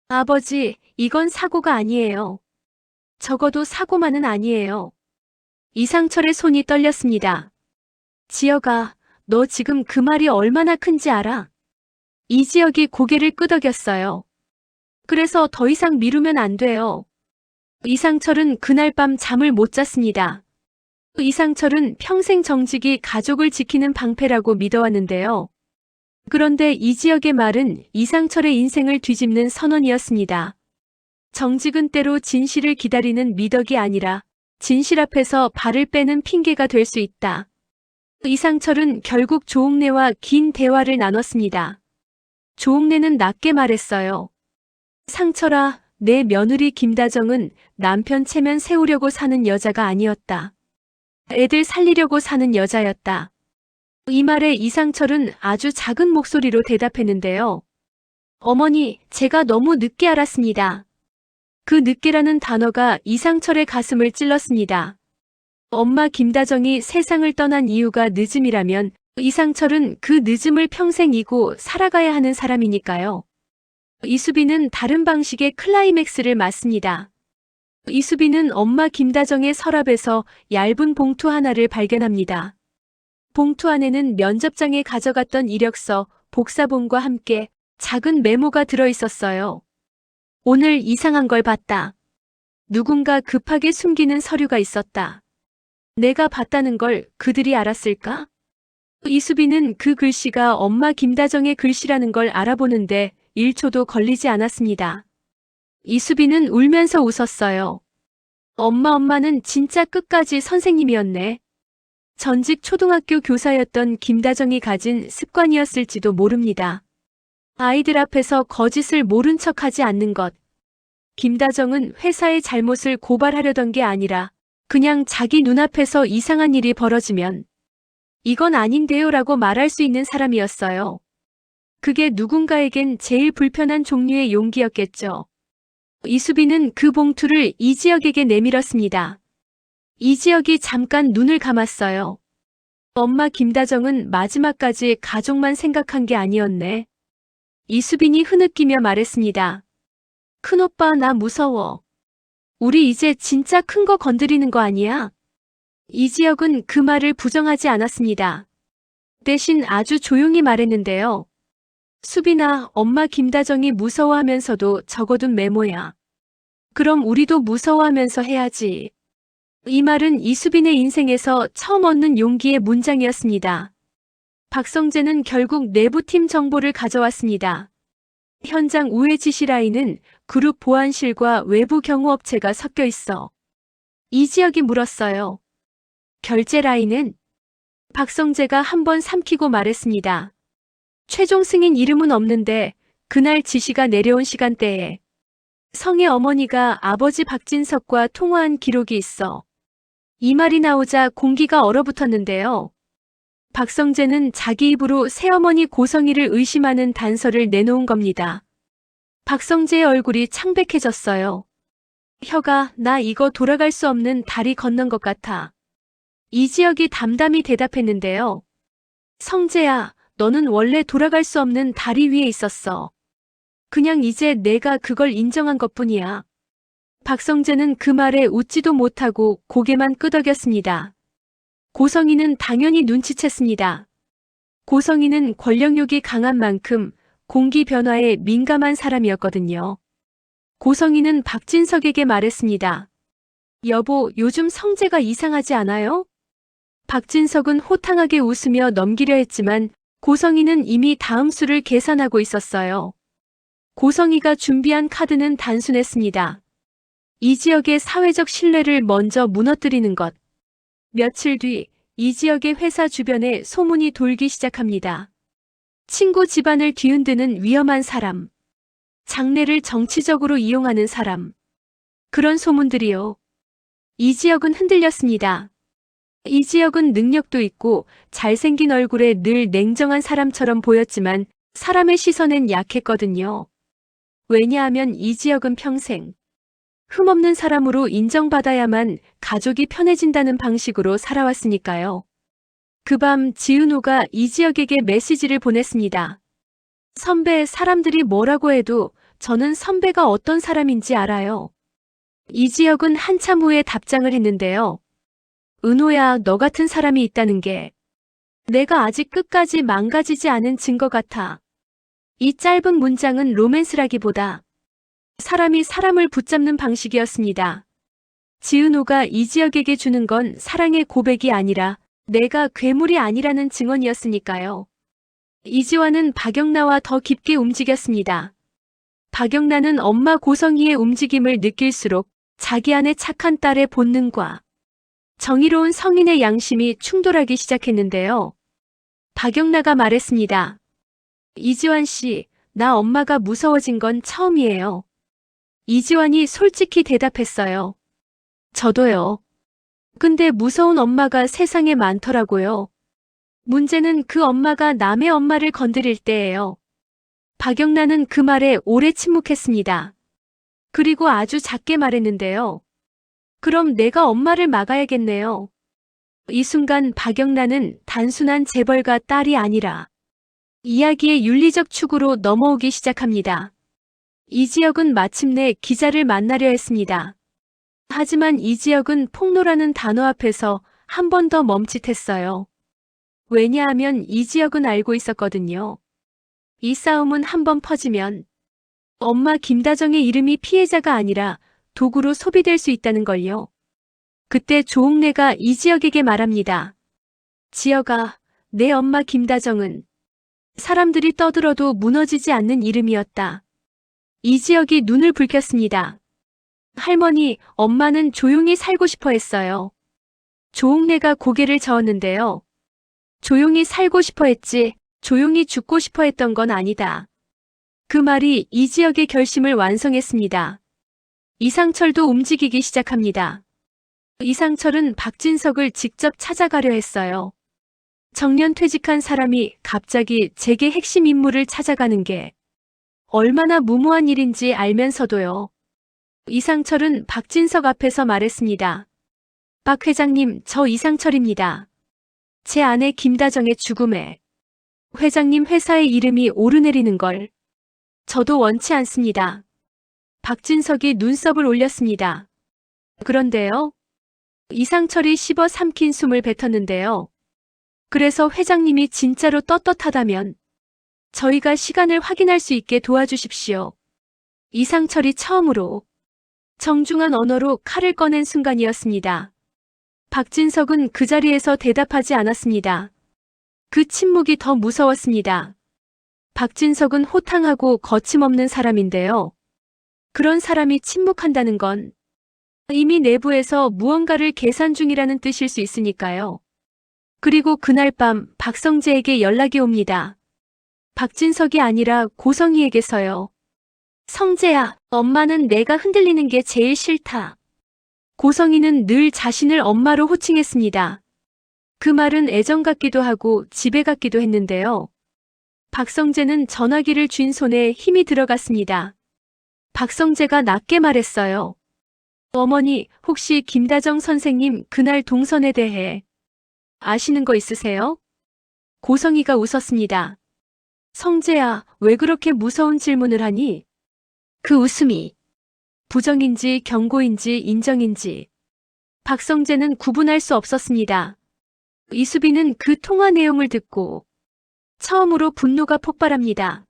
아버지, 이건 사고가 아니에요. 적어도 사고만은 아니에요. 이상철의 손이 떨렸습니다. 지혁아, 너 지금 그 말이 얼마나 큰지 알아? 이지혁이 고개를 끄덕였어요. 그래서 더 이상 미루면 안 돼요. 이상철은 그날 밤 잠을 못 잤습니다. 이상철은 평생 정직이 가족을 지키는 방패라고 믿어왔는데요. 그런데 이지혁의 말은 이상철의 인생을 뒤집는 선언이었습니다. 정직은 때로 진실을 기다리는 미덕이 아니라 진실 앞에서 발을 빼는 핑계가 될 수 있다. 이상철은 결국 조옥래와 긴 대화를 나눴습니다. 조옥래는 낮게 말했어요. 상철아, 내 며느리 김다정은 남편 체면 세우려고 사는 여자가 아니었다. 애들 살리려고 사는 여자였다. 이 말에 이상철은 아주 작은 목소리로 대답했는데요. 어머니, 제가 너무 늦게 알았습니다. 그 늦게라는 단어가 이상철의 가슴을 찔렀습니다. 엄마 김다정이 세상을 떠난 이유가 늦음이라면 이상철은 그 늦음을 평생 이고 살아가야 하는 사람이니까요. 이수빈은 다른 방식의 클라이맥스를 맞습니다. 이수빈은 엄마 김다정의 서랍에서 얇은 봉투 하나를 발견합니다. 봉투 안에는 면접장에 가져갔던 이력서, 복사본과 함께 작은 메모가 들어있었어요. 오늘 이상한 걸 봤다. 누군가 급하게 숨기는 서류가 있었다. 내가 봤다는 걸 그들이 알았을까? 이수빈은 그 글씨가 엄마 김다정의 글씨라는 걸 알아보는데 1초도 걸리지 않았습니다. 이수빈은 울면서 웃었어요. 엄마는 진짜 끝까지 선생님이었네. 전직 초등학교 교사였던 김다정이 가진 습관이었을지도 모릅니다. 아이들 앞에서 거짓을 모른 척하지 않는 것. 김다정은 회사의 잘못을 고발하려던 게 아니라 그냥 자기 눈앞에서 이상한 일이 벌어지면 이건 아닌데요 라고 말할 수 있는 사람이었어요. 그게 누군가에겐 제일 불편한 종류의 용기였겠죠. 이수빈은 그 봉투를 이지혁에게 내밀었습니다. 이지혁이 잠깐 눈을 감았어요. 엄마 김다정은 마지막까지 가족만 생각한 게 아니었네. 이수빈이 흐느끼며 말했습니다. 큰오빠 나 무서워. 우리 이제 진짜 큰 거 건드리는 거 아니야? 이지혁은 그 말을 부정하지 않았습니다. 대신 아주 조용히 말했는데요. 수빈아, 엄마 김다정이 무서워하면서도 적어둔 메모야. 그럼 우리도 무서워하면서 해야지. 이 말은 이수빈의 인생에서 처음 얻는 용기의 문장이었습니다. 박성재는 결국 내부팀 정보를 가져왔습니다. 현장 우회 지시 라인은 그룹 보안실과 외부 경호업체가 섞여 있어. 이지혁이 물었어요. 결제 라인은? 박성재가 한번 삼키고 말했습니다. 최종 승인 이름은 없는데 그날 지시가 내려온 시간대에 성의 어머니가 아버지 박진석과 통화한 기록이 있어. 이 말이 나오자 공기가 얼어붙었는데요. 박성재는 자기 입으로 새어머니 고성희를 의심하는 단서를 내놓은 겁니다. 박성재의 얼굴이 창백해졌어요. 혀가 나 이거 돌아갈 수 없는 다리 건넌 것 같아. 이지혁이 담담히 대답했는데요. 성재야, 너는 원래 돌아갈 수 없는 다리 위에 있었어. 그냥 이제 내가 그걸 인정한 것뿐이야. 박성재는 그 말에 웃지도 못하고 고개만 끄덕였습니다. 고성희는 당연히 눈치챘습니다. 고성희는 권력욕이 강한 만큼 공기 변화에 민감한 사람이었거든요. 고성희는 박진석에게 말했습니다. 여보, 요즘 성재가 이상하지 않아요? 박진석은 호탕하게 웃으며 넘기려 했지만 고성희는 이미 다음 수를 계산하고 있었어요. 고성희가 준비한 카드는 단순했습니다. 이지혁의 사회적 신뢰를 먼저 무너뜨리는 것. 며칠 뒤 이지혁의 회사 주변에 소문이 돌기 시작합니다. 친구 집안을 뒤흔드는 위험한 사람. 장래를 정치적으로 이용하는 사람. 그런 소문들이요. 이지혁은 흔들렸습니다. 이지혁은 능력도 있고 잘생긴 얼굴에 늘 냉정한 사람처럼 보였지만 사람의 시선엔 약했거든요. 왜냐하면 이지혁은 평생 흠없는 사람으로 인정받아야만 가족이 편해진다는 방식으로 살아왔으니까요. 그 밤 지은호가 이지혁에게 메시지를 보냈습니다. 선배, 사람들이 뭐라고 해도 저는 선배가 어떤 사람인지 알아요. 이지혁은 한참 후에 답장을 했는데요. 은호야, 너 같은 사람이 있다는 게 내가 아직 끝까지 망가지지 않은 증거 같아. 이 짧은 문장은 로맨스라기보다 사람이 사람을 붙잡는 방식이었습니다. 지은호가 이지혁에게 주는 건 사랑의 고백이 아니라 내가 괴물이 아니라는 증언이었으니까요. 이지환은 박영나와 더 깊게 움직였습니다. 박영나는 엄마 고성희의 움직임을 느낄수록 자기 안의 착한 딸의 본능과 정의로운 성인의 양심이 충돌하기 시작했는데요. 박영나가 말했습니다. 이지환 씨, 나 엄마가 무서워진 건 처음이에요. 이지환이 솔직히 대답했어요. 저도요. 근데 무서운 엄마가 세상에 많더라고요. 문제는 그 엄마가 남의 엄마를 건드릴 때예요. 박영란은 그 말에 오래 침묵했습니다. 그리고 아주 작게 말했는데요. 그럼 내가 엄마를 막아야겠네요. 이 순간 박영란은 단순한 재벌가 딸이 아니라 이야기의 윤리적 축으로 넘어오기 시작합니다. 이지혁은 마침내 기자를 만나려 했습니다. 하지만 이지혁은 폭로라는 단어 앞에서 한 번 더 멈칫했어요. 왜냐하면 이지혁은 알고 있었거든요. 이 싸움은 한 번 퍼지면 엄마 김다정의 이름이 피해자가 아니라 도구로 소비될 수 있다는 걸요. 그때 조옥래가 이지혁에게 말합니다. 지혁아, 내 엄마 김다정은 사람들이 떠들어도 무너지지 않는 이름이었다. 이지혁이 눈을 붉혔습니다. 할머니, 엄마는 조용히 살고 싶어 했어요. 조옥래가 고개를 저었는데요. 조용히 살고 싶어 했지, 조용히 죽고 싶어 했던 건 아니다. 그 말이 이지혁의 결심을 완성했습니다. 이상철도 움직이기 시작합니다. 이상철은 박진석을 직접 찾아가려 했어요. 정년 퇴직한 사람이 갑자기 제게 핵심 인물을 찾아가는 게 얼마나 무모한 일인지 알면서도요. 이상철은 박진석 앞에서 말했습니다. 박 회장님, 저 이상철입니다. 제 아내 김다정의 죽음에 회장님 회사의 이름이 오르내리는 걸 저도 원치 않습니다. 박진석이 눈썹을 올렸습니다. 그런데요. 이상철이 씹어 삼킨 숨을 뱉었는데요. 그래서 회장님이 진짜로 떳떳하다면 저희가 시간을 확인할 수 있게 도와주십시오. 이상철이 처음으로 정중한 언어로 칼을 꺼낸 순간이었습니다. 박진석은 그 자리에서 대답하지 않았습니다. 그 침묵이 더 무서웠습니다. 박진석은 호탕하고 거침없는 사람인데요. 그런 사람이 침묵한다는 건 이미 내부에서 무언가를 계산 중이라는 뜻일 수 있으니까요. 그리고 그날 밤 박성재에게 연락이 옵니다. 박진석이 아니라 고성희에게서요. 성재야, 엄마는 내가 흔들리는 게 제일 싫다. 고성희는 늘 자신을 엄마로 호칭했습니다. 그 말은 애정 같기도 하고 지배 같기도 했는데요. 박성재는 전화기를 쥔 손에 힘이 들어갔습니다. 박성재가 낮게 말했어요. 어머니, 혹시 김다정 선생님 그날 동선에 대해 아시는 거 있으세요? 고성희가 웃었습니다. 성재야, 왜 그렇게 무서운 질문을 하니? 그 웃음이 부정인지 경고인지 인정인지 박성재는 구분할 수 없었습니다. 이수빈은 그 통화 내용을 듣고 처음으로 분노가 폭발합니다.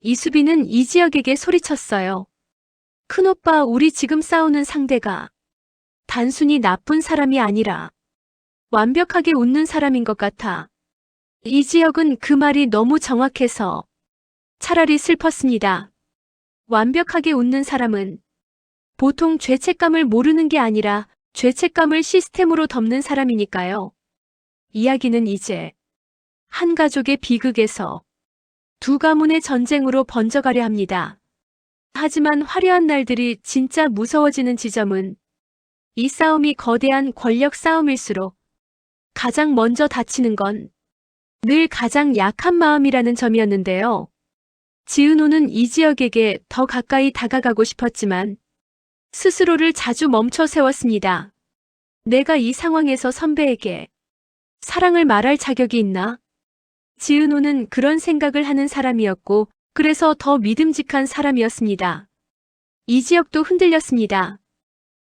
이수빈은 이지혁에게 소리쳤어요. 큰오빠, 우리 지금 싸우는 상대가 단순히 나쁜 사람이 아니라 완벽하게 웃는 사람인 것 같아. 이지혁은 그 말이 너무 정확해서 차라리 슬펐습니다. 완벽하게 웃는 사람은 보통 죄책감을 모르는 게 아니라 죄책감을 시스템으로 덮는 사람이니까요. 이야기는 이제 한 가족의 비극에서 두 가문의 전쟁으로 번져가려 합니다. 하지만 화려한 날들이 진짜 무서워지는 지점은 이 싸움이 거대한 권력 싸움일수록 가장 먼저 다치는 건 늘 가장 약한 마음이라는 점이었는데요. 지은호는 이지혁에게 더 가까이 다가가고 싶었지만 스스로를 자주 멈춰 세웠습니다. 내가 이 상황에서 선배에게 사랑을 말할 자격이 있나? 지은호는 그런 생각을 하는 사람이었고 그래서 더 믿음직한 사람이었습니다. 이지혁도 흔들렸습니다.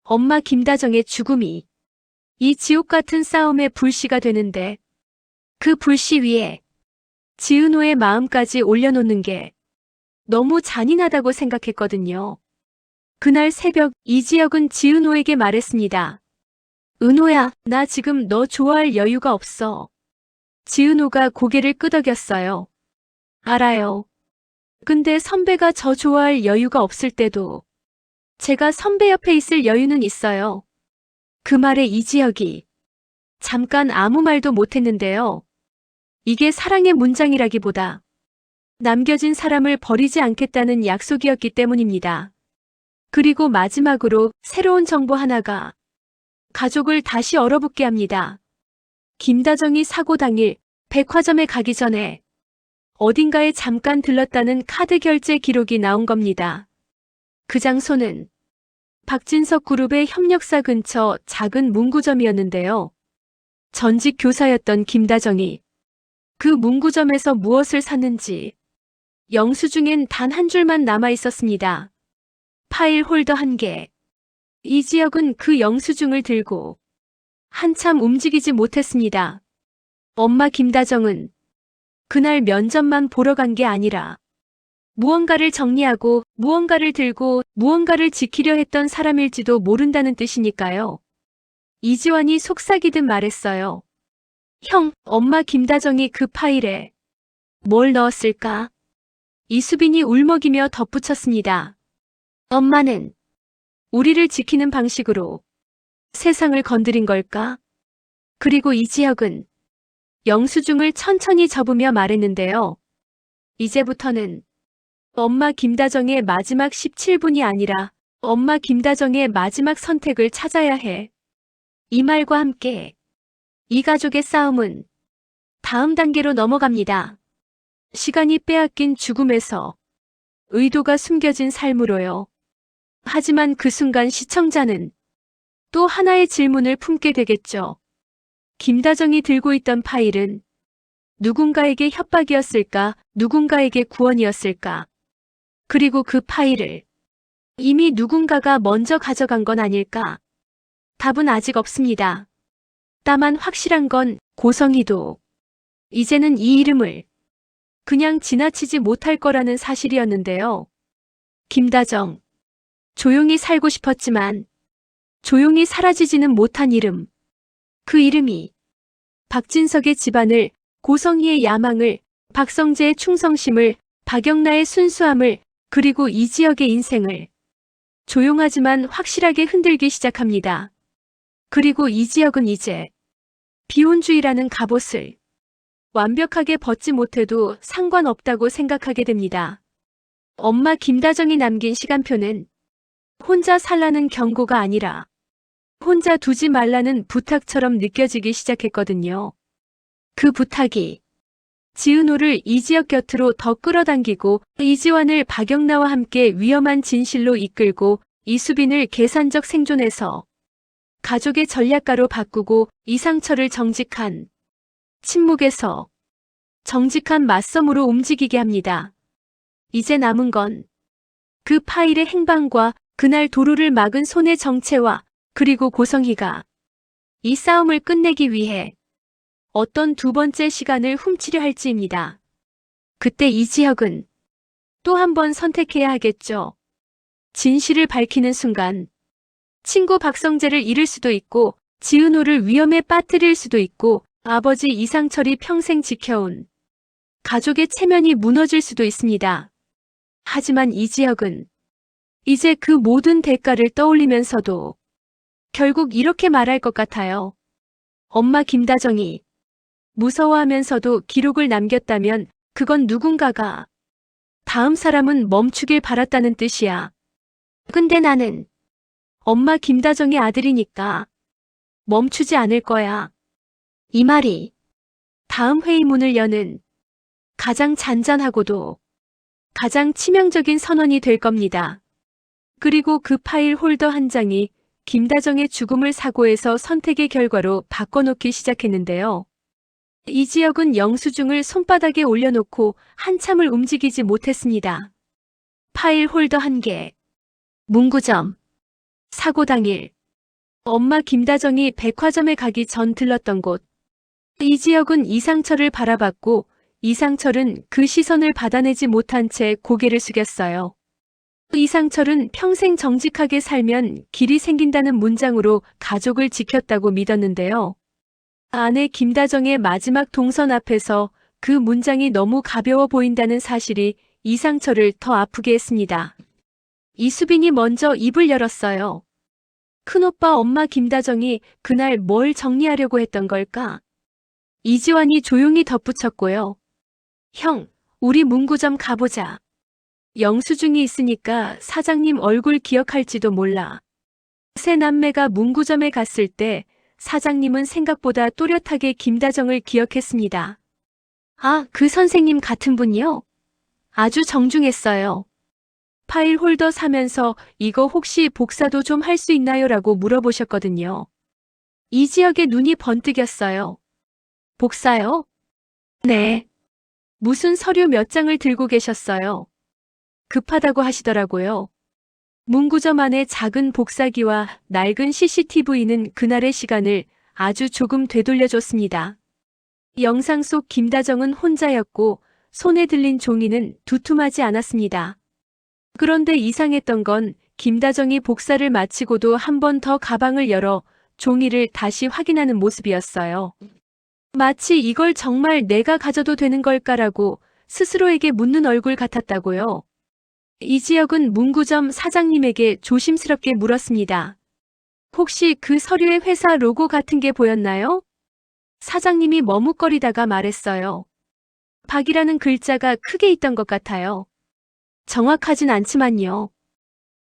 엄마 김다정의 죽음이 이 지옥 같은 싸움의 불씨가 되는데 그 불씨 위에 지은호의 마음까지 올려놓는 게 너무 잔인하다고 생각했거든요. 그날 새벽 이지혁은 지은호에게 말했습니다. 은호야, 나 지금 너 좋아할 여유가 없어. 지은호가 고개를 끄덕였어요. 알아요. 근데 선배가 저 좋아할 여유가 없을 때도 제가 선배 옆에 있을 여유는 있어요. 그 말에 이지혁이 잠깐 아무 말도 못했는데요. 이게 사랑의 문장이라기보다 남겨진 사람을 버리지 않겠다는 약속이었기 때문입니다. 그리고 마지막으로 새로운 정보 하나가 가족을 다시 얼어붙게 합니다. 김다정이 사고 당일 백화점에 가기 전에 어딘가에 잠깐 들렀다는 카드 결제 기록이 나온 겁니다. 그 장소는 박진석 그룹의 협력사 근처 작은 문구점이었는데요. 전직 교사였던 김다정이 그 문구점에서 무엇을 샀는지 영수증엔 단 한 줄만 남아 있었습니다. 파일 홀더 1개. 이지혁은 그 영수증을 들고 한참 움직이지 못했습니다. 엄마 김다정은 그날 면접만 보러 간 게 아니라 무언가를 정리하고 무언가를 들고 무언가를 지키려 했던 사람일지도 모른다는 뜻이니까요. 이지환이 속삭이듯 말했어요. 형, 엄마 김다정이 그 파일에 뭘 넣었을까? 이수빈이 울먹이며 덧붙였습니다. 엄마는 우리를 지키는 방식으로 세상을 건드린 걸까? 그리고 이지혁은 영수증을 천천히 접으며 말했는데요. 이제부터는 엄마 김다정의 마지막 17분이 아니라 엄마 김다정의 마지막 선택을 찾아야 해. 이 말과 함께 이 가족의 싸움은 다음 단계로 넘어갑니다. 시간이 빼앗긴 죽음에서 의도가 숨겨진 삶으로요. 하지만 그 순간 시청자는 또 하나의 질문을 품게 되겠죠. 김다정이 들고 있던 파일은 누군가에게 협박이었을까, 누군가에게 구원이었을까? 그리고 그 파일을 이미 누군가가 먼저 가져간 건 아닐까? 답은 아직 없습니다. 다만 확실한 건 고성희도 이제는 이 이름을 그냥 지나치지 못할 거라는 사실이었는데요. 김다정. 조용히 살고 싶었지만 조용히 사라지지는 못한 이름. 그 이름이 박진석의 집안을, 고성희의 야망을, 박성재의 충성심을, 박영나의 순수함을, 그리고 이 지역의 인생을 조용하지만 확실하게 흔들기 시작합니다. 그리고 이 지역은 이제 비혼주의라는 갑옷을 완벽하게 벗지 못해도 상관없다고 생각하게 됩니다. 엄마 김다정이 남긴 시간표는 혼자 살라는 경고가 아니라 혼자 두지 말라는 부탁처럼 느껴지기 시작했거든요. 그 부탁이 지은호를 이 지역 곁으로 더 끌어당기고 이지환을 박영나와 함께 위험한 진실로 이끌고 이수빈을 계산적 생존에서 가족의 전략가로 바꾸고 이상철을 정직한 침묵에서 정직한 맞섬으로 움직이게 합니다. 이제 남은 건 그 파일의 행방과 그날 도로를 막은 손의 정체와 그리고 고성희가 이 싸움을 끝내기 위해 어떤 두 번째 시간을 훔치려 할지입니다. 그때 이 지역은 또 한 번 선택해야 하겠죠. 진실을 밝히는 순간 친구 박성재를 잃을 수도 있고 지은호를 위험에 빠뜨릴 수도 있고 아버지 이상철이 평생 지켜온 가족의 체면이 무너질 수도 있습니다. 하지만 이 지역은 이제 그 모든 대가를 떠올리면서도 결국 이렇게 말할 것 같아요. 엄마 김다정이 무서워하면서도 기록을 남겼다면 그건 누군가가 다음 사람은 멈추길 바랐다는 뜻이야. 근데 나는 엄마 김다정의 아들이니까 멈추지 않을 거야. 이 말이 다음 회의 문을 여는 가장 잔잔하고도 가장 치명적인 선언이 될 겁니다. 그리고 그 파일 홀더 한 장이 김다정의 죽음을 사고에서 선택의 결과로 바꿔놓기 시작했는데요. 이 지역은 영수증을 손바닥에 올려놓고 한참을 움직이지 못했습니다. 파일 홀더 한 개. 문구점. 사고 당일. 엄마 김다정이 백화점에 가기 전 들렀던 곳. 이 지역은 이상철을 바라봤고 이상철은 그 시선을 받아내지 못한 채 고개를 숙였어요. 이상철은 평생 정직하게 살면 길이 생긴다는 문장으로 가족을 지켰다고 믿었는데요. 아내 김다정의 마지막 동선 앞에서 그 문장이 너무 가벼워 보인다는 사실이 이상철을 더 아프게 했습니다. 이수빈이 먼저 입을 열었어요. 큰오빠 엄마 김다정이 그날 뭘 정리하려고 했던 걸까? 이지환이 조용히 덧붙였고요. 형, 우리 문구점 가보자. 영수증이 있으니까 사장님 얼굴 기억할지도 몰라. 세 남매가 문구점에 갔을 때 사장님은 생각보다 또렷하게 김다정을 기억했습니다. 아, 그 선생님 같은 분이요? 아주 정중했어요. 파일 홀더 사면서 이거 혹시 복사도 좀 할 수 있나요? 라고 물어보셨거든요. 이 지역에 눈이 번뜩였어요. 복사요? 네. 무슨 서류 몇 장을 들고 계셨어요? 급하다고 하시더라고요. 문구점 안에 작은 복사기와 낡은 CCTV는 그날의 시간을 아주 조금 되돌려줬습니다. 영상 속 김다정은 혼자였고 손에 들린 종이는 두툼하지 않았습니다. 그런데 이상했던 건 김다정이 복사를 마치고도 한 번 더 가방을 열어 종이를 다시 확인하는 모습이었어요. 마치 이걸 정말 내가 가져도 되는 걸까라고 스스로에게 묻는 얼굴 같았다고요. 이 지역은 문구점 사장님에게 조심스럽게 물었습니다. 혹시 그 서류에 회사 로고 같은 게 보였나요? 사장님이 머뭇거리다가 말했어요. 박이라는 글자가 크게 있던 것 같아요. 정확하진 않지만요.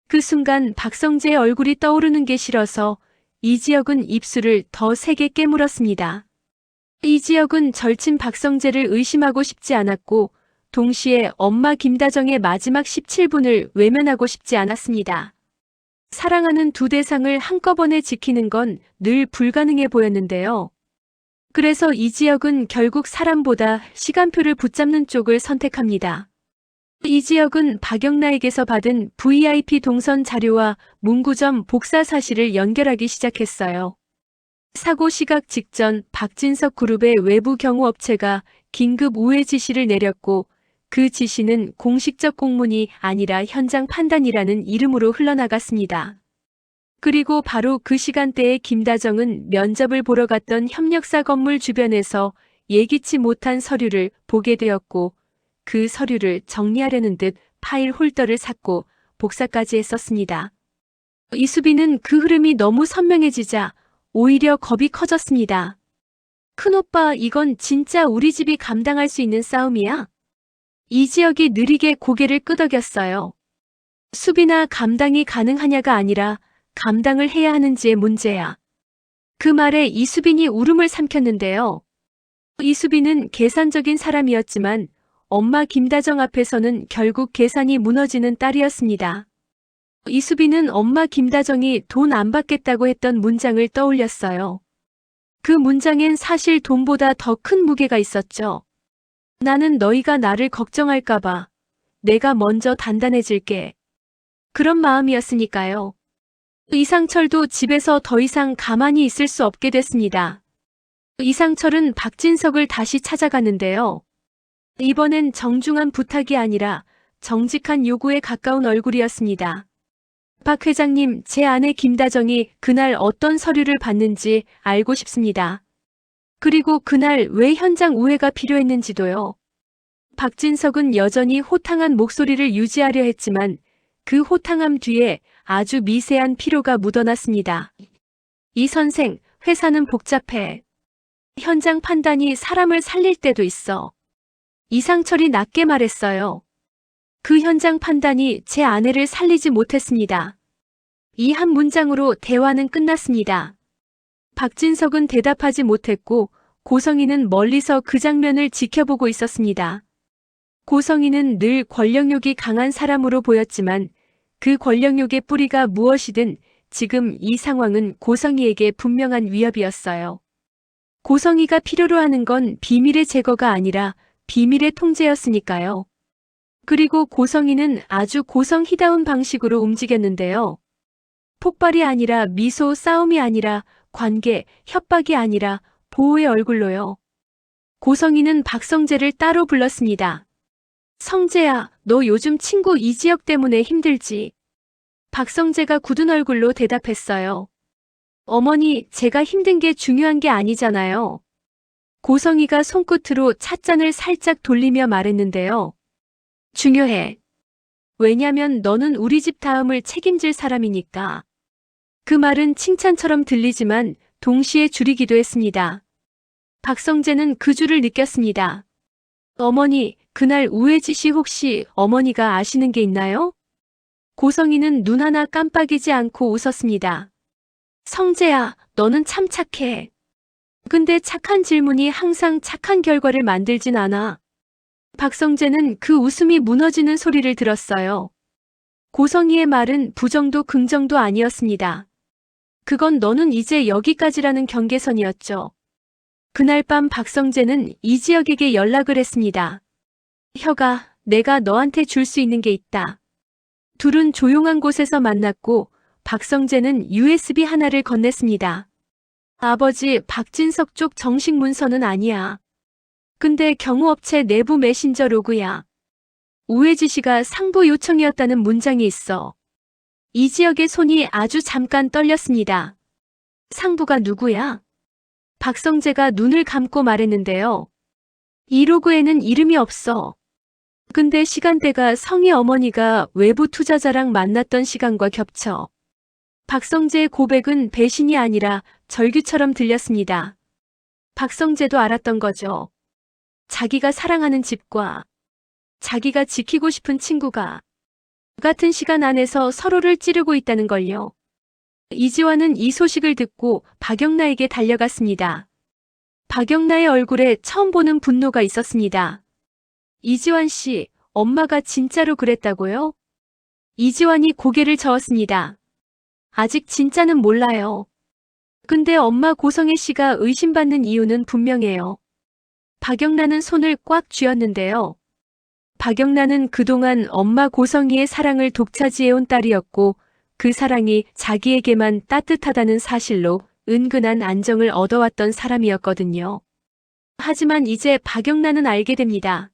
그 순간 박성재의 얼굴이 떠오르는 게 싫어서 이 지역은 입술을 더 세게 깨물었습니다. 이지혁은 절친 박성재를 의심하고 싶지 않았고 동시에 엄마 김다정의 마지막 17분을 외면하고 싶지 않았습니다. 사랑하는 두 대상을 한꺼번에 지키는 건 늘 불가능해 보였는데요. 그래서 이지혁은 결국 사람보다 시간표를 붙잡는 쪽을 선택합니다. 이지혁은 박영라에게서 받은 VIP 동선 자료와 문구점 복사 사실을 연결하기 시작했어요. 사고 시각 직전 박진석 그룹의 외부 경호업체가 긴급 우회 지시를 내렸고 그 지시는 공식적 공문이 아니라 현장 판단이라는 이름으로 흘러나갔습니다. 그리고 바로 그 시간대에 김다정은 면접을 보러 갔던 협력사 건물 주변에서 예기치 못한 서류를 보게 되었고 그 서류를 정리하려는 듯 파일 홀더를 샀고 복사까지 했었습니다. 이수빈은 그 흐름이 너무 선명해지자 오히려 겁이 커졌습니다. 큰오빠, 이건 진짜 우리 집이 감당할 수 있는 싸움이야? 이지혁이 느리게 고개를 끄덕였어요. 수빈아, 감당이 가능하냐가 아니라 감당을 해야 하는지의 문제야. 그 말에 이수빈이 울음을 삼켰는데요. 이수빈은 계산적인 사람이었지만 엄마 김다정 앞에서는 결국 계산이 무너지는 딸이었습니다. 이수빈은 엄마 김다정이 돈 안 받겠다고 했던 문장을 떠올렸어요. 그 문장엔 사실 돈보다 더 큰 무게가 있었죠. 나는 너희가 나를 걱정할까봐 내가 먼저 단단해질게. 그런 마음이었으니까요. 이상철도 집에서 더 이상 가만히 있을 수 없게 됐습니다. 이상철은 박진석을 다시 찾아갔는데요. 이번엔 정중한 부탁이 아니라 정직한 요구에 가까운 얼굴이었습니다. 박 회장님, 제 아내 김다정이 그날 어떤 서류를 받는지 알고 싶습니다. 그리고 그날 왜 현장 우회가 필요했는지도요. 박진석은 여전히 호탕한 목소리를 유지하려 했지만 그 호탕함 뒤에 아주 미세한 피로가 묻어났습니다. 이 선생, 회사는 복잡해. 현장 판단이 사람을 살릴 때도 있어. 이상철이 낮게 말했어요. 그 현장 판단이 제 아내를 살리지 못했습니다. 이 한 문장으로 대화는 끝났습니다. 박진석은 대답하지 못했고 고성희는 멀리서 그 장면을 지켜보고 있었습니다. 고성희는 늘 권력욕이 강한 사람으로 보였지만 그 권력욕의 뿌리가 무엇이든 지금 이 상황은 고성희에게 분명한 위협이었어요. 고성희가 필요로 하는 건 비밀의 제거가 아니라 비밀의 통제였으니까요. 그리고 고성희는 아주 고성희다운 방식으로 움직였는데요. 폭발이 아니라 미소, 싸움이 아니라 관계, 협박이 아니라 보호의 얼굴로요. 고성희는 박성재를 따로 불렀습니다. 성재야, 너 요즘 친구 이지혁 때문에 힘들지? 박성재가 굳은 얼굴로 대답했어요. 어머니, 제가 힘든 게 중요한 게 아니잖아요. 고성희가 손끝으로 찻잔을 살짝 돌리며 말했는데요. 중요해. 왜냐면 너는 우리 집 다음을 책임질 사람이니까. 그 말은 칭찬처럼 들리지만 동시에 줄이기도 했습니다. 박성재는 그 줄을 느꼈습니다. 어머니, 그날 우회지 씨 혹시 어머니가 아시는 게 있나요? 고성희는 눈 하나 깜빡이지 않고 웃었습니다. 성재야, 너는 참 착해. 근데 착한 질문이 항상 착한 결과를 만들진 않아. 박성재는 그 웃음이 무너지는 소리를 들었어요. 고성희의 말은 부정도 긍정도 아니었습니다. 그건 너는 이제 여기까지라는 경계선이었죠. 그날 밤 박성재는 이지혁에게 연락을 했습니다. 혁아, 내가 너한테 줄 수 있는 게 있다. 둘은 조용한 곳에서 만났고 박성재는 USB 하나를 건넸습니다. 아버지, 박진석 쪽 정식 문서는 아니야. 근데 경호업체 내부 메신저 로그야. 우회 지시가 상부 요청이었다는 문장이 있어. 이지혁의 손이 아주 잠깐 떨렸습니다. 상부가 누구야? 박성재가 눈을 감고 말했는데요. 이 로그에는 이름이 없어. 근데 시간대가 성희 어머니가 외부 투자자랑 만났던 시간과 겹쳐. 박성재의 고백은 배신이 아니라 절규처럼 들렸습니다. 박성재도 알았던 거죠. 자기가 사랑하는 집과 자기가 지키고 싶은 친구가 같은 시간 안에서 서로를 찌르고 있다는 걸요. 이지화는 이 소식을 듣고 박영라에게 달려갔습니다. 박영나의 얼굴에 처음 보는 분노가 있었습니다. 이지환 씨, 엄마가 진짜로 그랬다고요? 이지환이 고개를 저었습니다. 아직 진짜는 몰라요. 근데 엄마 고성애 씨가 의심받는 이유는 분명해요. 박영란은 손을 꽉 쥐었는데요. 박영란은 그동안 엄마 고성희의 사랑을 독차지해온 딸이었고 그 사랑이 자기에게만 따뜻하다는 사실로 은근한 안정을 얻어왔던 사람이었거든요. 하지만 이제 박영란은 알게 됩니다.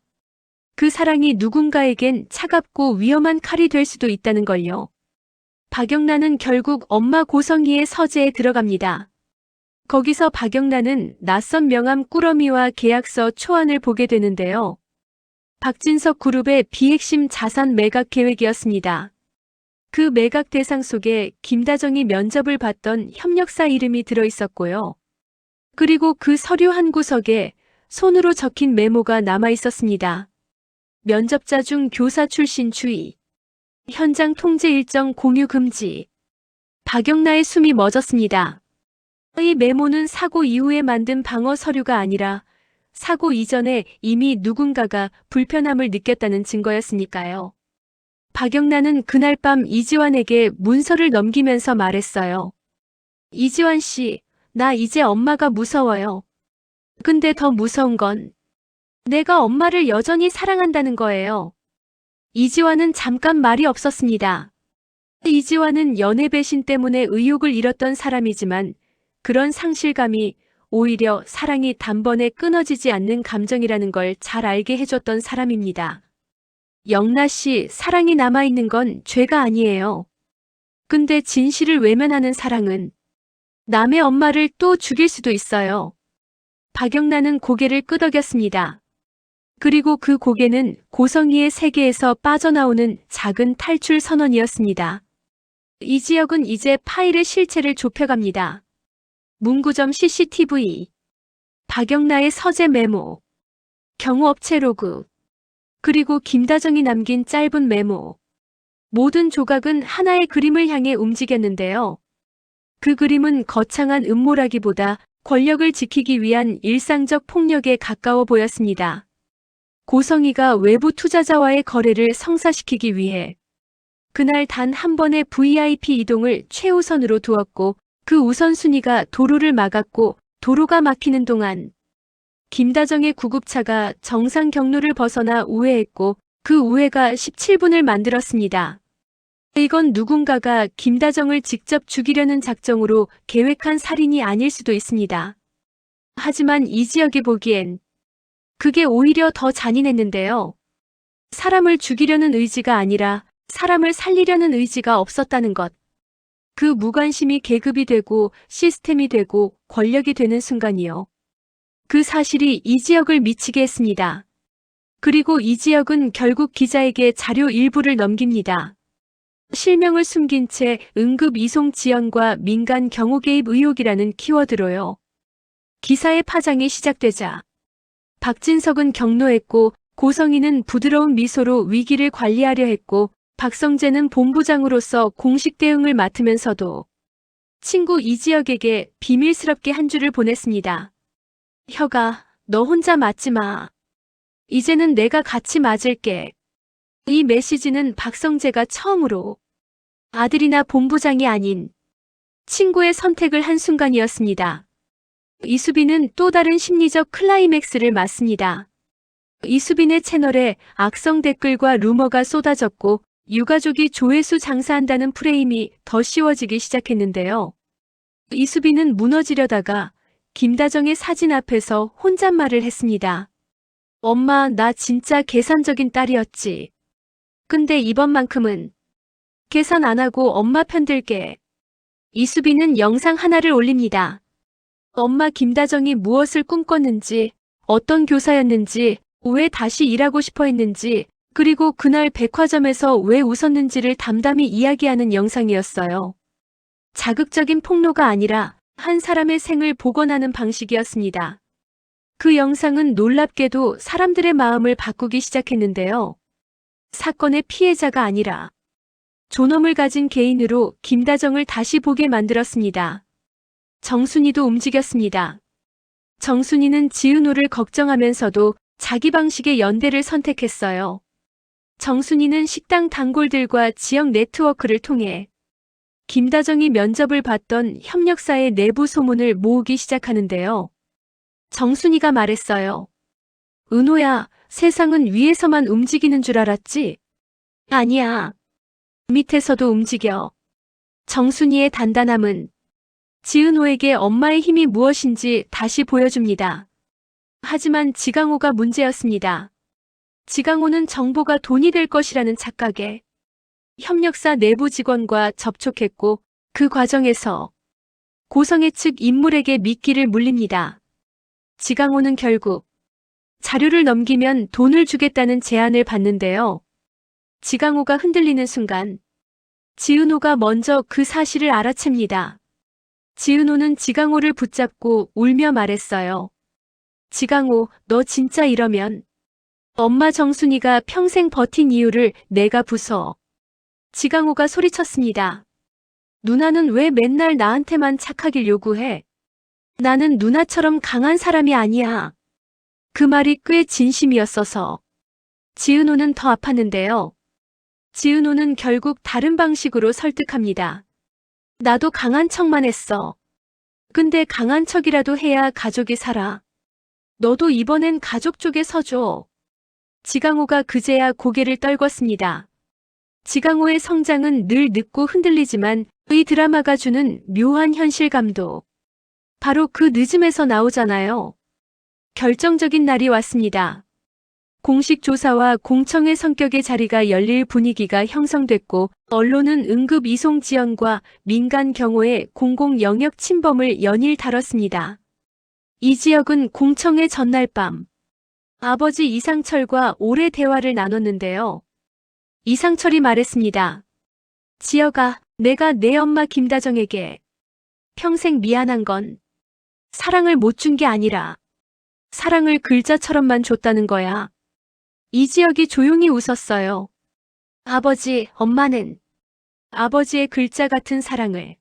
그 사랑이 누군가에겐 차갑고 위험한 칼이 될 수도 있다는 걸요. 박영란은 결국 엄마 고성희의 서재에 들어갑니다. 거기서 박영란은 낯선 명함 꾸러미와 계약서 초안을 보게 되는데요. 박진석 그룹의 비핵심 자산 매각 계획이었습니다. 그 매각 대상 속에 김다정이 면접을 봤던 협력사 이름이 들어 있었고요. 그리고 그 서류 한 구석에 손으로 적힌 메모가 남아 있었습니다. 면접자 중 교사 출신 주의. 현장 통제 일정 공유 금지. 박영나의 숨이 멎었습니다. 이 메모는 사고 이후에 만든 방어 서류가 아니라 사고 이전에 이미 누군가가 불편함을 느꼈다는 증거였으니까요. 박영나는 그날 밤 이지환에게 문서를 넘기면서 말했어요. 이지환 씨, 나 이제 엄마가 무서워요. 근데 더 무서운 건 내가 엄마를 여전히 사랑한다는 거예요. 이지환은 잠깐 말이 없었습니다. 이지환은 연애 배신 때문에 의욕을 잃었던 사람이지만 그런 상실감이 오히려 사랑이 단번에 끊어지지 않는 감정이라는 걸 잘 알게 해줬던 사람입니다. 영나 씨, 사랑이 남아있는 건 죄가 아니에요. 근데 진실을 외면하는 사랑은 남의 엄마를 또 죽일 수도 있어요. 박영란은 고개를 끄덕였습니다. 그리고 그 고개는 고성희의 세계에서 빠져나오는 작은 탈출 선언이었습니다. 이 지역은 이제 파일의 실체를 좁혀갑니다. 문구점 CCTV, 박영나의 서재 메모, 경호업체 로그, 그리고 김다정이 남긴 짧은 메모. 모든 조각은 하나의 그림을 향해 움직였는데요. 그 그림은 거창한 음모라기보다 권력을 지키기 위한 일상적 폭력에 가까워 보였습니다. 고성희가 외부 투자자와의 거래를 성사시키기 위해 그날 단 한 번의 VIP 이동을 최우선으로 두었고 그 우선순위가 도로를 막았고 도로가 막히는 동안 김다정의 구급차가 정상 경로를 벗어나 우회했고 그 우회가 17분을 만들었습니다. 이건 누군가가 김다정을 직접 죽이려는 작정으로 계획한 살인이 아닐 수도 있습니다. 하지만 이 지역이 보기엔 그게 오히려 더 잔인했는데요. 사람을 죽이려는 의지가 아니라 사람을 살리려는 의지가 없었다는 것. 그 무관심이 계급이 되고 시스템이 되고 권력이 되는 순간이요. 그 사실이 이 지역을 미치게 했습니다. 그리고 이 지역은 결국 기자에게 자료 일부를 넘깁니다. 실명을 숨긴 채 응급 이송 지연과 민간 경호 개입 의혹이라는 키워드로요. 기사의 파장이 시작되자 박진석은 격노했고 고성희는 부드러운 미소로 위기를 관리하려 했고 박성재는 본부장으로서 공식 대응을 맡으면서도 친구 이지혁에게 비밀스럽게 한 줄을 보냈습니다. 혁아, 너 혼자 맞지 마. 이제는 내가 같이 맞을게. 이 메시지는 박성재가 처음으로 아들이나 본부장이 아닌 친구의 선택을 한 순간이었습니다. 이수빈은 또 다른 심리적 클라이맥스를 맞습니다. 이수빈의 채널에 악성 댓글과 루머가 쏟아졌고 유가족이 조회수 장사한다는 프레임이 더 씌워지기 시작했는데요. 이수빈은 무너지려다가 김다정의 사진 앞에서 혼잣말을 했습니다. 엄마, 나 진짜 계산적인 딸이었지. 근데 이번만큼은 계산 안 하고 엄마 편들게. 이수빈은 영상 하나를 올립니다. 엄마 김다정이 무엇을 꿈꿨는지, 어떤 교사였는지, 왜 다시 일하고 싶어 했는지, 그리고 그날 백화점에서 왜 웃었는지를 담담히 이야기하는 영상이었어요. 자극적인 폭로가 아니라 한 사람의 생을 복원하는 방식이었습니다. 그 영상은 놀랍게도 사람들의 마음을 바꾸기 시작했는데요. 사건의 피해자가 아니라 존엄을 가진 개인으로 김다정을 다시 보게 만들었습니다. 정순이도 움직였습니다. 정순이는 지은호를 걱정하면서도 자기 방식의 연대를 선택했어요. 정순이는 식당 단골들과 지역 네트워크를 통해 김다정이 면접을 봤던 협력사의 내부 소문을 모으기 시작하는데요. 정순이가 말했어요. 은호야, 세상은 위에서만 움직이는 줄 알았지? 아니야. 밑에서도 움직여. 정순이의 단단함은 지은호에게 엄마의 힘이 무엇인지 다시 보여줍니다. 하지만 지강호가 문제였습니다. 지강호는 정보가 돈이 될 것이라는 착각에 협력사 내부 직원과 접촉했고 그 과정에서 고성애 측 인물에게 미끼를 물립니다. 지강호는 결국 자료를 넘기면 돈을 주겠다는 제안을 받는데요. 지강호가 흔들리는 순간 지은호가 먼저 그 사실을 알아챕니다. 지은호는 지강호를 붙잡고 울며 말했어요. 지강호, 너 진짜 이러면 엄마 정순이가 평생 버틴 이유를 내가 부숴. 지강호가 소리쳤습니다. 누나는 왜 맨날 나한테만 착하길 요구해? 나는 누나처럼 강한 사람이 아니야. 그 말이 꽤 진심이었어서 지은호는 더 아팠는데요. 지은호는 결국 다른 방식으로 설득합니다. 나도 강한 척만 했어. 근데 강한 척이라도 해야 가족이 살아. 너도 이번엔 가족 쪽에 서줘. 지강호가 그제야 고개를 떨궜습니다. 지강호의 성장은 늘 늦고 흔들리지만 이 드라마가 주는 묘한 현실감도 바로 그 늦음에서 나오잖아요. 결정적인 날이 왔습니다. 공식 조사와 공청회 성격의 자리가 열릴 분위기가 형성됐고 언론은 응급 이송 지연과 민간 경호의 공공 영역 침범을 연일 다뤘습니다. 이 지역은 공청회 전날 밤 아버지 이상철과 오래 대화를 나눴는데요. 이상철이 말했습니다. 지혁아, 내가 내 엄마 김다정에게 평생 미안한 건 사랑을 못 준 게 아니라 사랑을 글자처럼만 줬다는 거야. 이지혁이 조용히 웃었어요. 아버지, 엄마는 아버지의 글자 같은 사랑을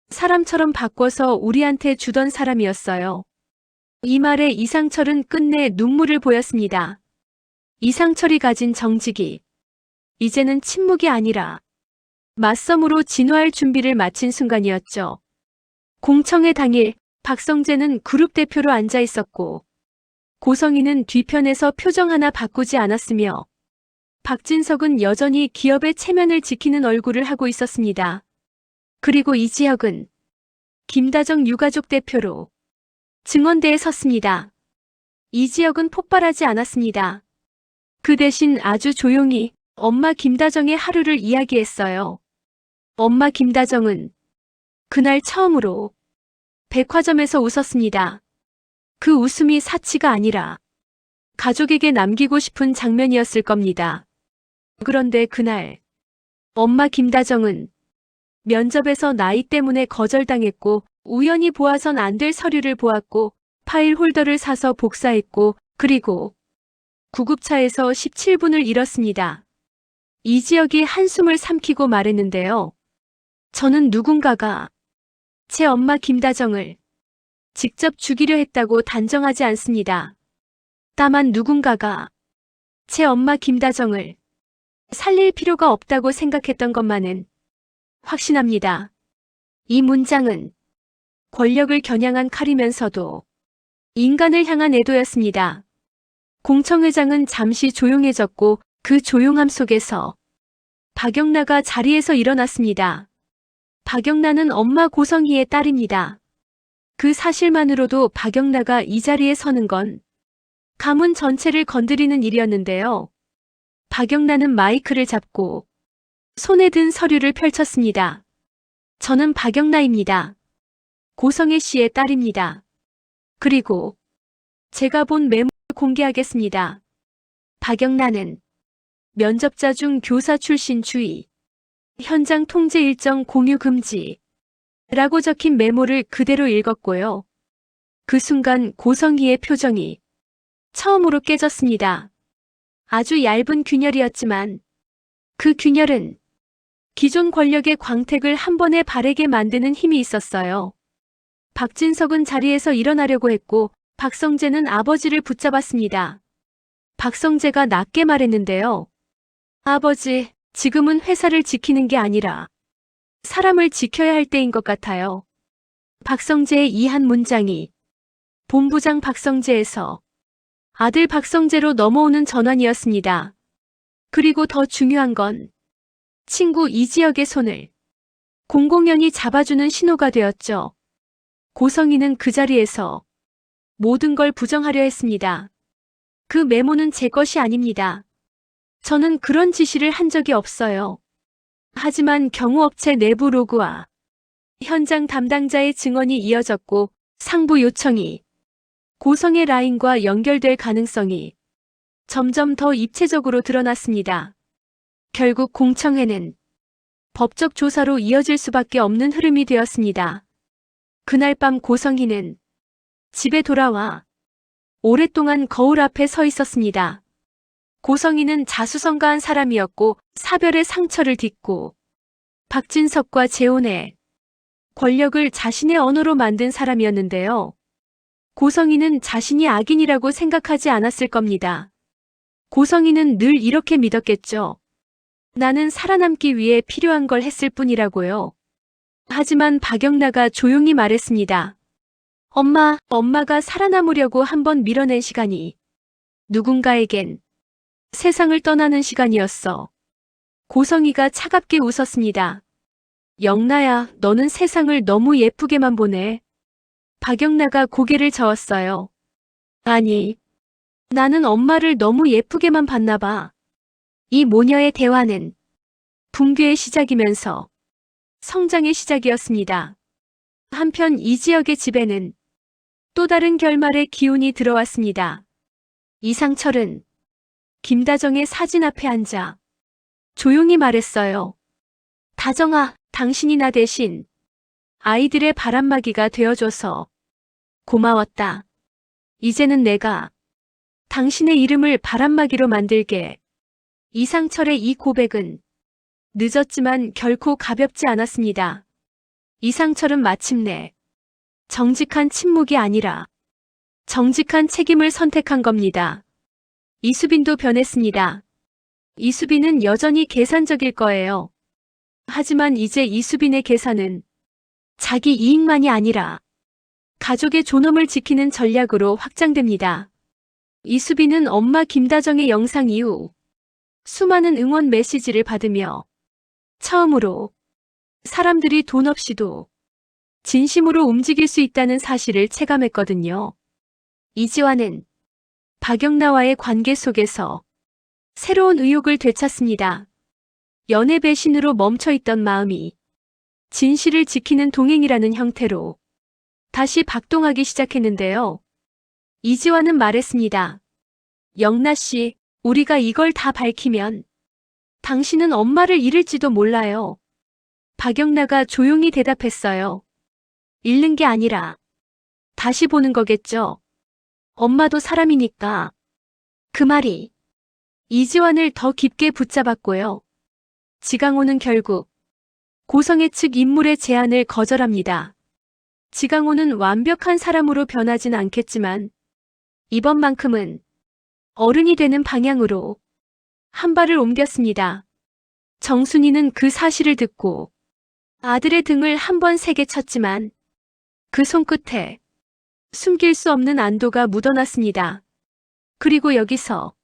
사람처럼 바꿔서 우리한테 주던 사람이었어요. 이 말에 이상철은 끝내 눈물을 보였습니다. 이상철이 가진 정직이 이제는 침묵이 아니라 맞섬으로 진화할 준비를 마친 순간이었죠. 공청회 당일 박성재는 그룹 대표로 앉아 있었고 고성희는 뒤편에서 표정 하나 바꾸지 않았으며 박진석은 여전히 기업의 체면을 지키는 얼굴을 하고 있었습니다. 그리고 이지혁은 김다정 유가족 대표로 증언대에 섰습니다. 이지혁은 폭발하지 않았습니다. 그 대신 아주 조용히 엄마 김다정의 하루를 이야기했어요. 엄마 김다정은 그날 처음으로 백화점에서 웃었습니다. 그 웃음이 사치가 아니라 가족에게 남기고 싶은 장면이었을 겁니다. 그런데 그날 엄마 김다정은 면접에서 나이 때문에 거절당했고 우연히 보아선 안 될 서류를 보았고 파일 홀더를 사서 복사했고 그리고 구급차에서 17분을 잃었습니다. 이지혁이 한숨을 삼키고 말했는데요. 저는 누군가가 제 엄마 김다정을 직접 죽이려 했다고 단정하지 않습니다. 다만 누군가가 제 엄마 김다정을 살릴 필요가 없다고 생각했던 것만은 확신합니다. 이 문장은 권력을 겨냥한 칼이면서도 인간을 향한 애도였습니다. 공청회장은 잠시 조용해졌고 그 조용함 속에서 박영나가 자리에서 일어났습니다. 박영나는 엄마 고성희의 딸입니다. 그 사실만으로도 박영나가 이 자리에 서는 건 가문 전체를 건드리는 일이었는데요. 박영나는 마이크를 잡고 손에 든 서류를 펼쳤습니다. 저는 박영나입니다. 고성애 씨의 딸입니다. 그리고 제가 본 메모를 공개하겠습니다. 박영나는 면접자 중 교사 출신 주의, 현장 통제 일정 공유 금지 라고 적힌 메모를 그대로 읽었고요. 그 순간 고성희의 표정이 처음으로 깨졌습니다. 아주 얇은 균열이었지만 그 균열은 기존 권력의 광택을 한 번에 바래게 만드는 힘이 있었어요. 박진석은 자리에서 일어나려고 했고 박성재는 아버지를 붙잡았습니다. 박성재가 낮게 말했는데요. 아버지, 지금은 회사를 지키는 게 아니라 사람을 지켜야 할 때인 것 같아요. 박성재의 이 한 문장이 본부장 박성재에서 아들 박성재로 넘어오는 전환이었습니다. 그리고 더 중요한 건 친구 이지혁의 손을 공공연히 잡아주는 신호가 되었죠. 고성희는 그 자리에서 모든 걸 부정하려 했습니다. 그 메모는 제 것이 아닙니다. 저는 그런 지시를 한 적이 없어요. 하지만 경호업체 내부 로그와 현장 담당자의 증언이 이어졌고 상부 요청이 고성의 라인과 연결될 가능성이 점점 더 입체적으로 드러났습니다. 결국 공청회는 법적 조사로 이어질 수밖에 없는 흐름이 되었습니다. 그날 밤 고성희는 집에 돌아와 오랫동안 거울 앞에 서 있었습니다. 고성희는 자수성가한 사람이었고 사별의 상처를 딛고 박진석과 재혼해 권력을 자신의 언어로 만든 사람이었는데요. 고성희는 자신이 악인이라고 생각하지 않았을 겁니다. 고성희는 늘 이렇게 믿었겠죠. 나는 살아남기 위해 필요한 걸 했을 뿐이라고요. 하지만 박영나가 조용히 말했습니다. 엄마가 살아남으려고 한번 밀어낸 시간이 누군가에겐 세상을 떠나는 시간이었어. 고성희가 차갑게 웃었습니다. 영나야, 너는 세상을 너무 예쁘게만 보네. 박영나가 고개를 저었어요. 아니, 나는 엄마를 너무 예쁘게만 봤나 봐. 이 모녀의 대화는 붕괴의 시작이면서 성장의 시작이었습니다. 한편 이지혁의 집에는 또 다른 결말의 기운이 들어왔습니다. 이상철은 김다정의 사진 앞에 앉아 조용히 말했어요. 다정아, 당신이 나 대신 아이들의 바람막이가 되어줘서 고마웠다. 이제는 내가 당신의 이름을 바람막이로 만들게. 이상철의 이 고백은 늦었지만 결코 가볍지 않았습니다. 이상철은 마침내 정직한 침묵이 아니라 정직한 책임을 선택한 겁니다. 이수빈도 변했습니다. 이수빈은 여전히 계산적일 거예요. 하지만 이제 이수빈의 계산은 자기 이익만이 아니라 가족의 존엄을 지키는 전략으로 확장됩니다. 이수빈은 엄마 김다정의 영상 이후 수많은 응원 메시지를 받으며 처음으로 사람들이 돈 없이도 진심으로 움직일 수 있다는 사실을 체감했거든요. 이지화는 박영나와의 관계 속에서 새로운 의욕을 되찾습니다. 연애 배신으로 멈춰있던 마음이 진실을 지키는 동행이라는 형태로 다시 박동하기 시작했는데요. 이지화는 말했습니다. 영나 씨, 우리가 이걸 다 밝히면 당신은 엄마를 잃을지도 몰라요. 박영나가 조용히 대답했어요. 잃는 게 아니라 다시 보는 거겠죠. 엄마도 사람이니까. 그 말이 이지환을 더 깊게 붙잡았고요. 지강호는 결국 고성애 측 인물의 제안을 거절합니다. 지강호는 완벽한 사람으로 변하진 않겠지만 이번만큼은 어른이 되는 방향으로 한 발을 옮겼습니다. 정순이는 그 사실을 듣고 아들의 등을 한 번 세게 쳤지만 그 손끝에 숨길 수 없는 안도가 묻어났습니다. 그리고 여기서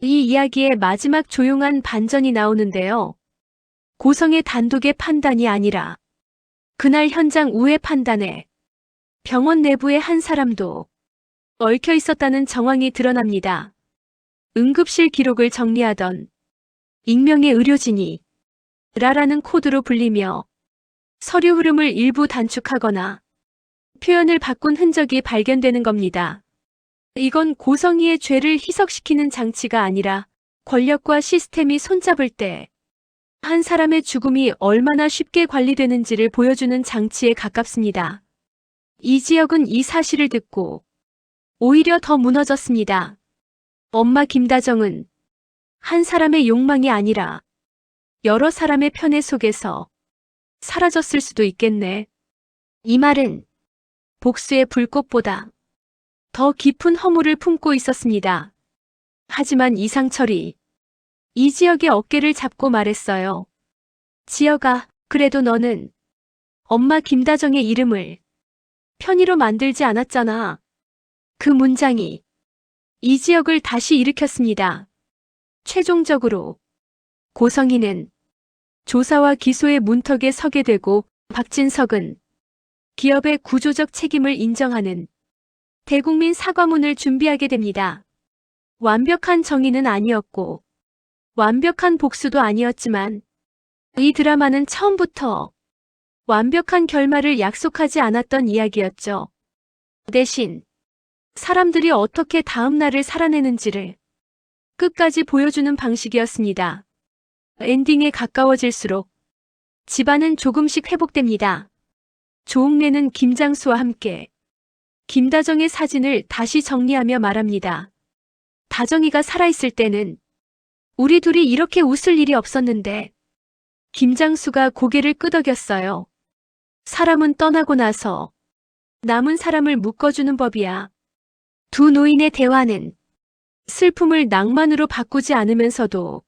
이 이야기의 마지막 조용한 반전이 나오는데요. 고성의 단독의 판단이 아니라 그날 현장 우회 판단에 병원 내부의 한 사람도 얽혀 있었다는 정황이 드러납니다. 응급실 기록을 정리하던 익명의 의료진이 라라는 코드로 불리며 서류 흐름을 일부 단축하거나 표현을 바꾼 흔적이 발견되는 겁니다. 이건 고성희의 죄를 희석시키는 장치가 아니라 권력과 시스템이 손잡을 때 한 사람의 죽음이 얼마나 쉽게 관리되는지를 보여주는 장치에 가깝습니다. 이지혁은 이 사실을 듣고 오히려 더 무너졌습니다. 엄마 김다정은 한 사람의 욕망이 아니라 여러 사람의 편애 속에서 사라졌을 수도 있겠네. 이 말은 복수의 불꽃보다 더 깊은 허물을 품고 있었습니다. 하지만 이상철이 이지혁의 어깨를 잡고 말했어요. 지혁아, 그래도 너는 엄마 김다정의 이름을 편의로 만들지 않았잖아. 그 문장이 이지혁을 다시 일으켰습니다. 최종적으로 고성희는 조사와 기소의 문턱에 서게 되고 박진석은 기업의 구조적 책임을 인정하는 대국민 사과문을 준비하게 됩니다. 완벽한 정의는 아니었고 완벽한 복수도 아니었지만 이 드라마는 처음부터 완벽한 결말을 약속하지 않았던 이야기였죠. 대신 사람들이 어떻게 다음 날을 살아내는지를 끝까지 보여주는 방식이었습니다. 엔딩에 가까워질수록 집안은 조금씩 회복됩니다. 조옥래는 김장수와 함께 김다정의 사진을 다시 정리하며 말합니다. 다정이가 살아있을 때는 우리 둘이 이렇게 웃을 일이 없었는데. 김장수가 고개를 끄덕였어요. 사람은 떠나고 나서 남은 사람을 묶어주는 법이야. 두 노인의 대화는 슬픔을 낭만으로 바꾸지 않으면서도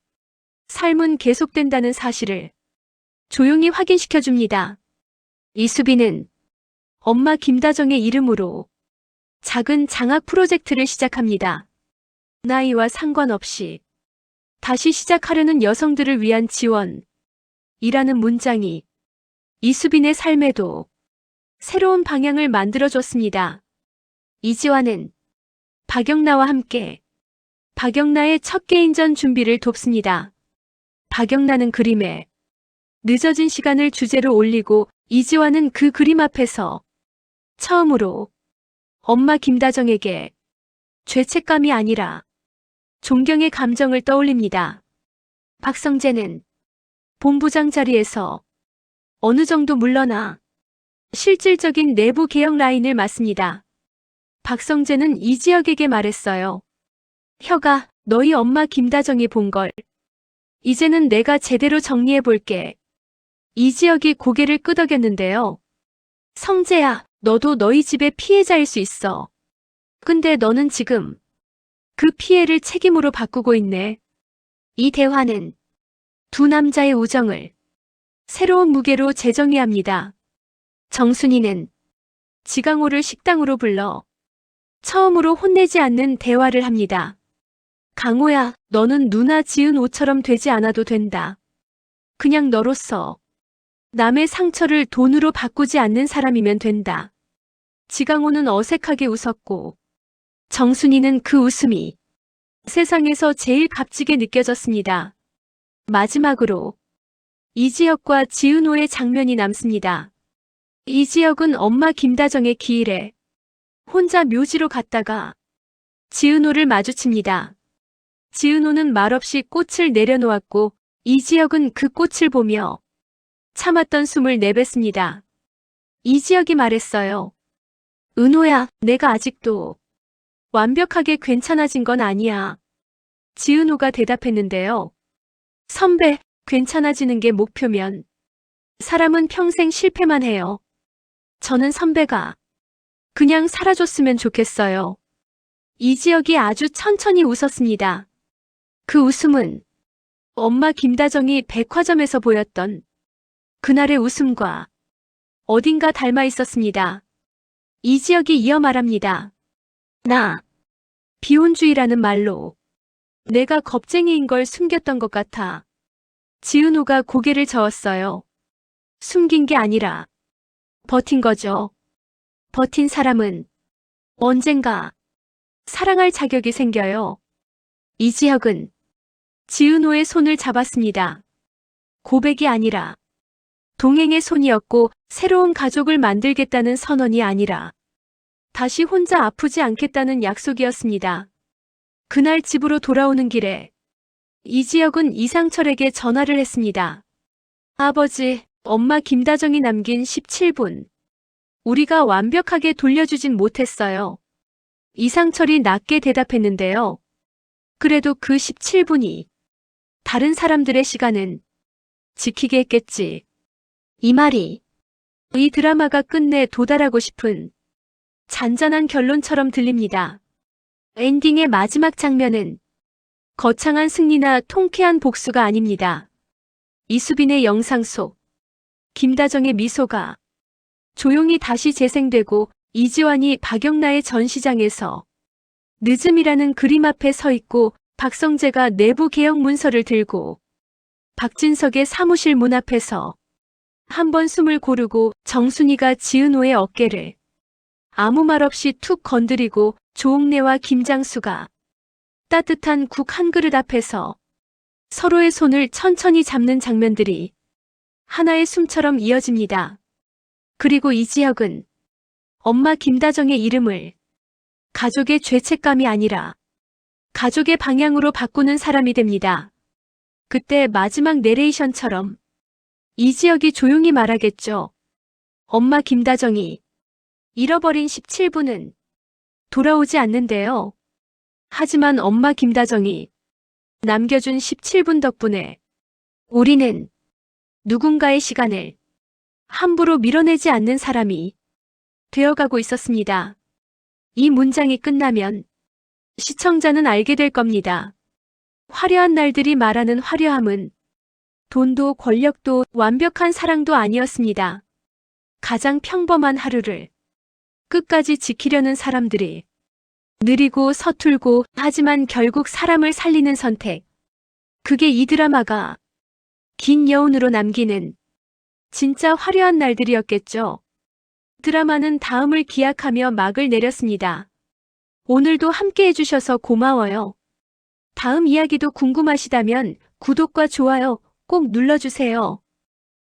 삶은 계속된다는 사실을 조용히 확인시켜줍니다. 이수빈은 엄마 김다정의 이름으로 작은 장학 프로젝트를 시작합니다. 나이와 상관없이 다시 시작하려는 여성들을 위한 지원. 이라는 문장이 이수빈의 삶에도 새로운 방향을 만들어줬습니다. 이지화는 박영나와 함께 박영나의 첫 개인전 준비를 돕습니다. 박영나는 그림에 늦어진 시간을 주제로 올리고 이지화는 그 그림 앞에서 처음으로 엄마 김다정에게 죄책감이 아니라 존경의 감정을 떠올립니다. 박성재는 본부장 자리에서 어느 정도 물러나 실질적인 내부 개혁 라인을 맡습니다. 박성재는 이지혁에게 말했어요. 혁아, 너희 엄마 김다정이 본 걸 이제는 내가 제대로 정리해 볼게. 이지혁이 고개를 끄덕였는데요. 성재야, 너도 너희 집의 피해자일 수 있어. 근데 너는 지금 그 피해를 책임으로 바꾸고 있네. 이 대화는 두 남자의 우정을 새로운 무게로 재정의합니다. 정순이는 지강호를 식당으로 불러 처음으로 혼내지 않는 대화를 합니다. 강호야, 너는 누나 지은 옷처럼 되지 않아도 된다. 그냥 너로서 남의 상처를 돈으로 바꾸지 않는 사람이면 된다. 지강호는 어색하게 웃었고 정순이는 그 웃음이 세상에서 제일 값지게 느껴졌습니다. 마지막으로 이지혁과 지은호의 장면이 남습니다. 이지혁은 엄마 김다정의 기일에 혼자 묘지로 갔다가 지은호를 마주칩니다. 지은호는 말없이 꽃을 내려놓았고 이지혁은 그 꽃을 보며 참았던 숨을 내뱉습니다. 이지혁이 말했어요. 은호야, 내가 아직도 완벽하게 괜찮아진 건 아니야. 지은호가 대답했는데요. 선배, 괜찮아지는 게 목표면 사람은 평생 실패만 해요. 저는 선배가 그냥 사라졌으면 좋겠어요. 이지혁이 아주 천천히 웃었습니다. 그 웃음은 엄마 김다정이 백화점에서 보였던 그날의 웃음과 어딘가 닮아 있었습니다. 이지혁이 이어 말합니다. 나 비혼주의라는 말로 내가 겁쟁이인 걸 숨겼던 것 같아. 지은호가 고개를 저었어요. 숨긴 게 아니라 버틴 거죠. 버틴 사람은 언젠가 사랑할 자격이 생겨요. 이지혁은 지은호의 손을 잡았습니다. 고백이 아니라 동행의 손이었고 새로운 가족을 만들겠다는 선언이 아니라 다시 혼자 아프지 않겠다는 약속이었습니다. 그날 집으로 돌아오는 길에 이지혁은 이상철에게 전화를 했습니다. 아버지, 엄마 김다정이 남긴 17분. 우리가 완벽하게 돌려주진 못했어요. 이상철이 낮게 대답했는데요. 그래도 그 17분이 다른 사람들의 시간은 지키게 했겠지. 이 말이 이 드라마가 끝내 도달하고 싶은 잔잔한 결론처럼 들립니다. 엔딩의 마지막 장면은 거창한 승리나 통쾌한 복수가 아닙니다. 이수빈의 영상 속 김다정의 미소가 조용히 다시 재생되고 이지환이 박영나의 전시장에서 늦음이라는 그림 앞에 서 있고 박성재가 내부 개혁 문서를 들고 박진석의 사무실 문 앞에서 한 번 숨을 고르고 정순이가 지은호의 어깨를 아무 말 없이 툭 건드리고 조옥래와 김장수가 따뜻한 국 한 그릇 앞에서 서로의 손을 천천히 잡는 장면들이 하나의 숨처럼 이어집니다. 그리고 이지혁은 엄마 김다정의 이름을 가족의 죄책감이 아니라 가족의 방향으로 바꾸는 사람이 됩니다. 그때 마지막 내레이션처럼 이지혁이 조용히 말하겠죠. 엄마 김다정이 잃어버린 17분은 돌아오지 않는데요. 하지만 엄마 김다정이 남겨준 17분 덕분에 우리는 누군가의 시간을 함부로 밀어내지 않는 사람이 되어가고 있었습니다. 이 문장이 끝나면 시청자는 알게 될 겁니다. 화려한 날들이 말하는 화려함은 돈도 권력도 완벽한 사랑도 아니었습니다. 가장 평범한 하루를 끝까지 지키려는 사람들이 느리고 서툴고 하지만 결국 사람을 살리는 선택. 그게 이 드라마가 긴 여운으로 남기는 진짜 화려한 날들이었겠죠. 드라마는 다음을 기약하며 막을 내렸습니다. 오늘도 함께 해주셔서 고마워요. 다음 이야기도 궁금하시다면 구독과 좋아요 꼭 눌러주세요.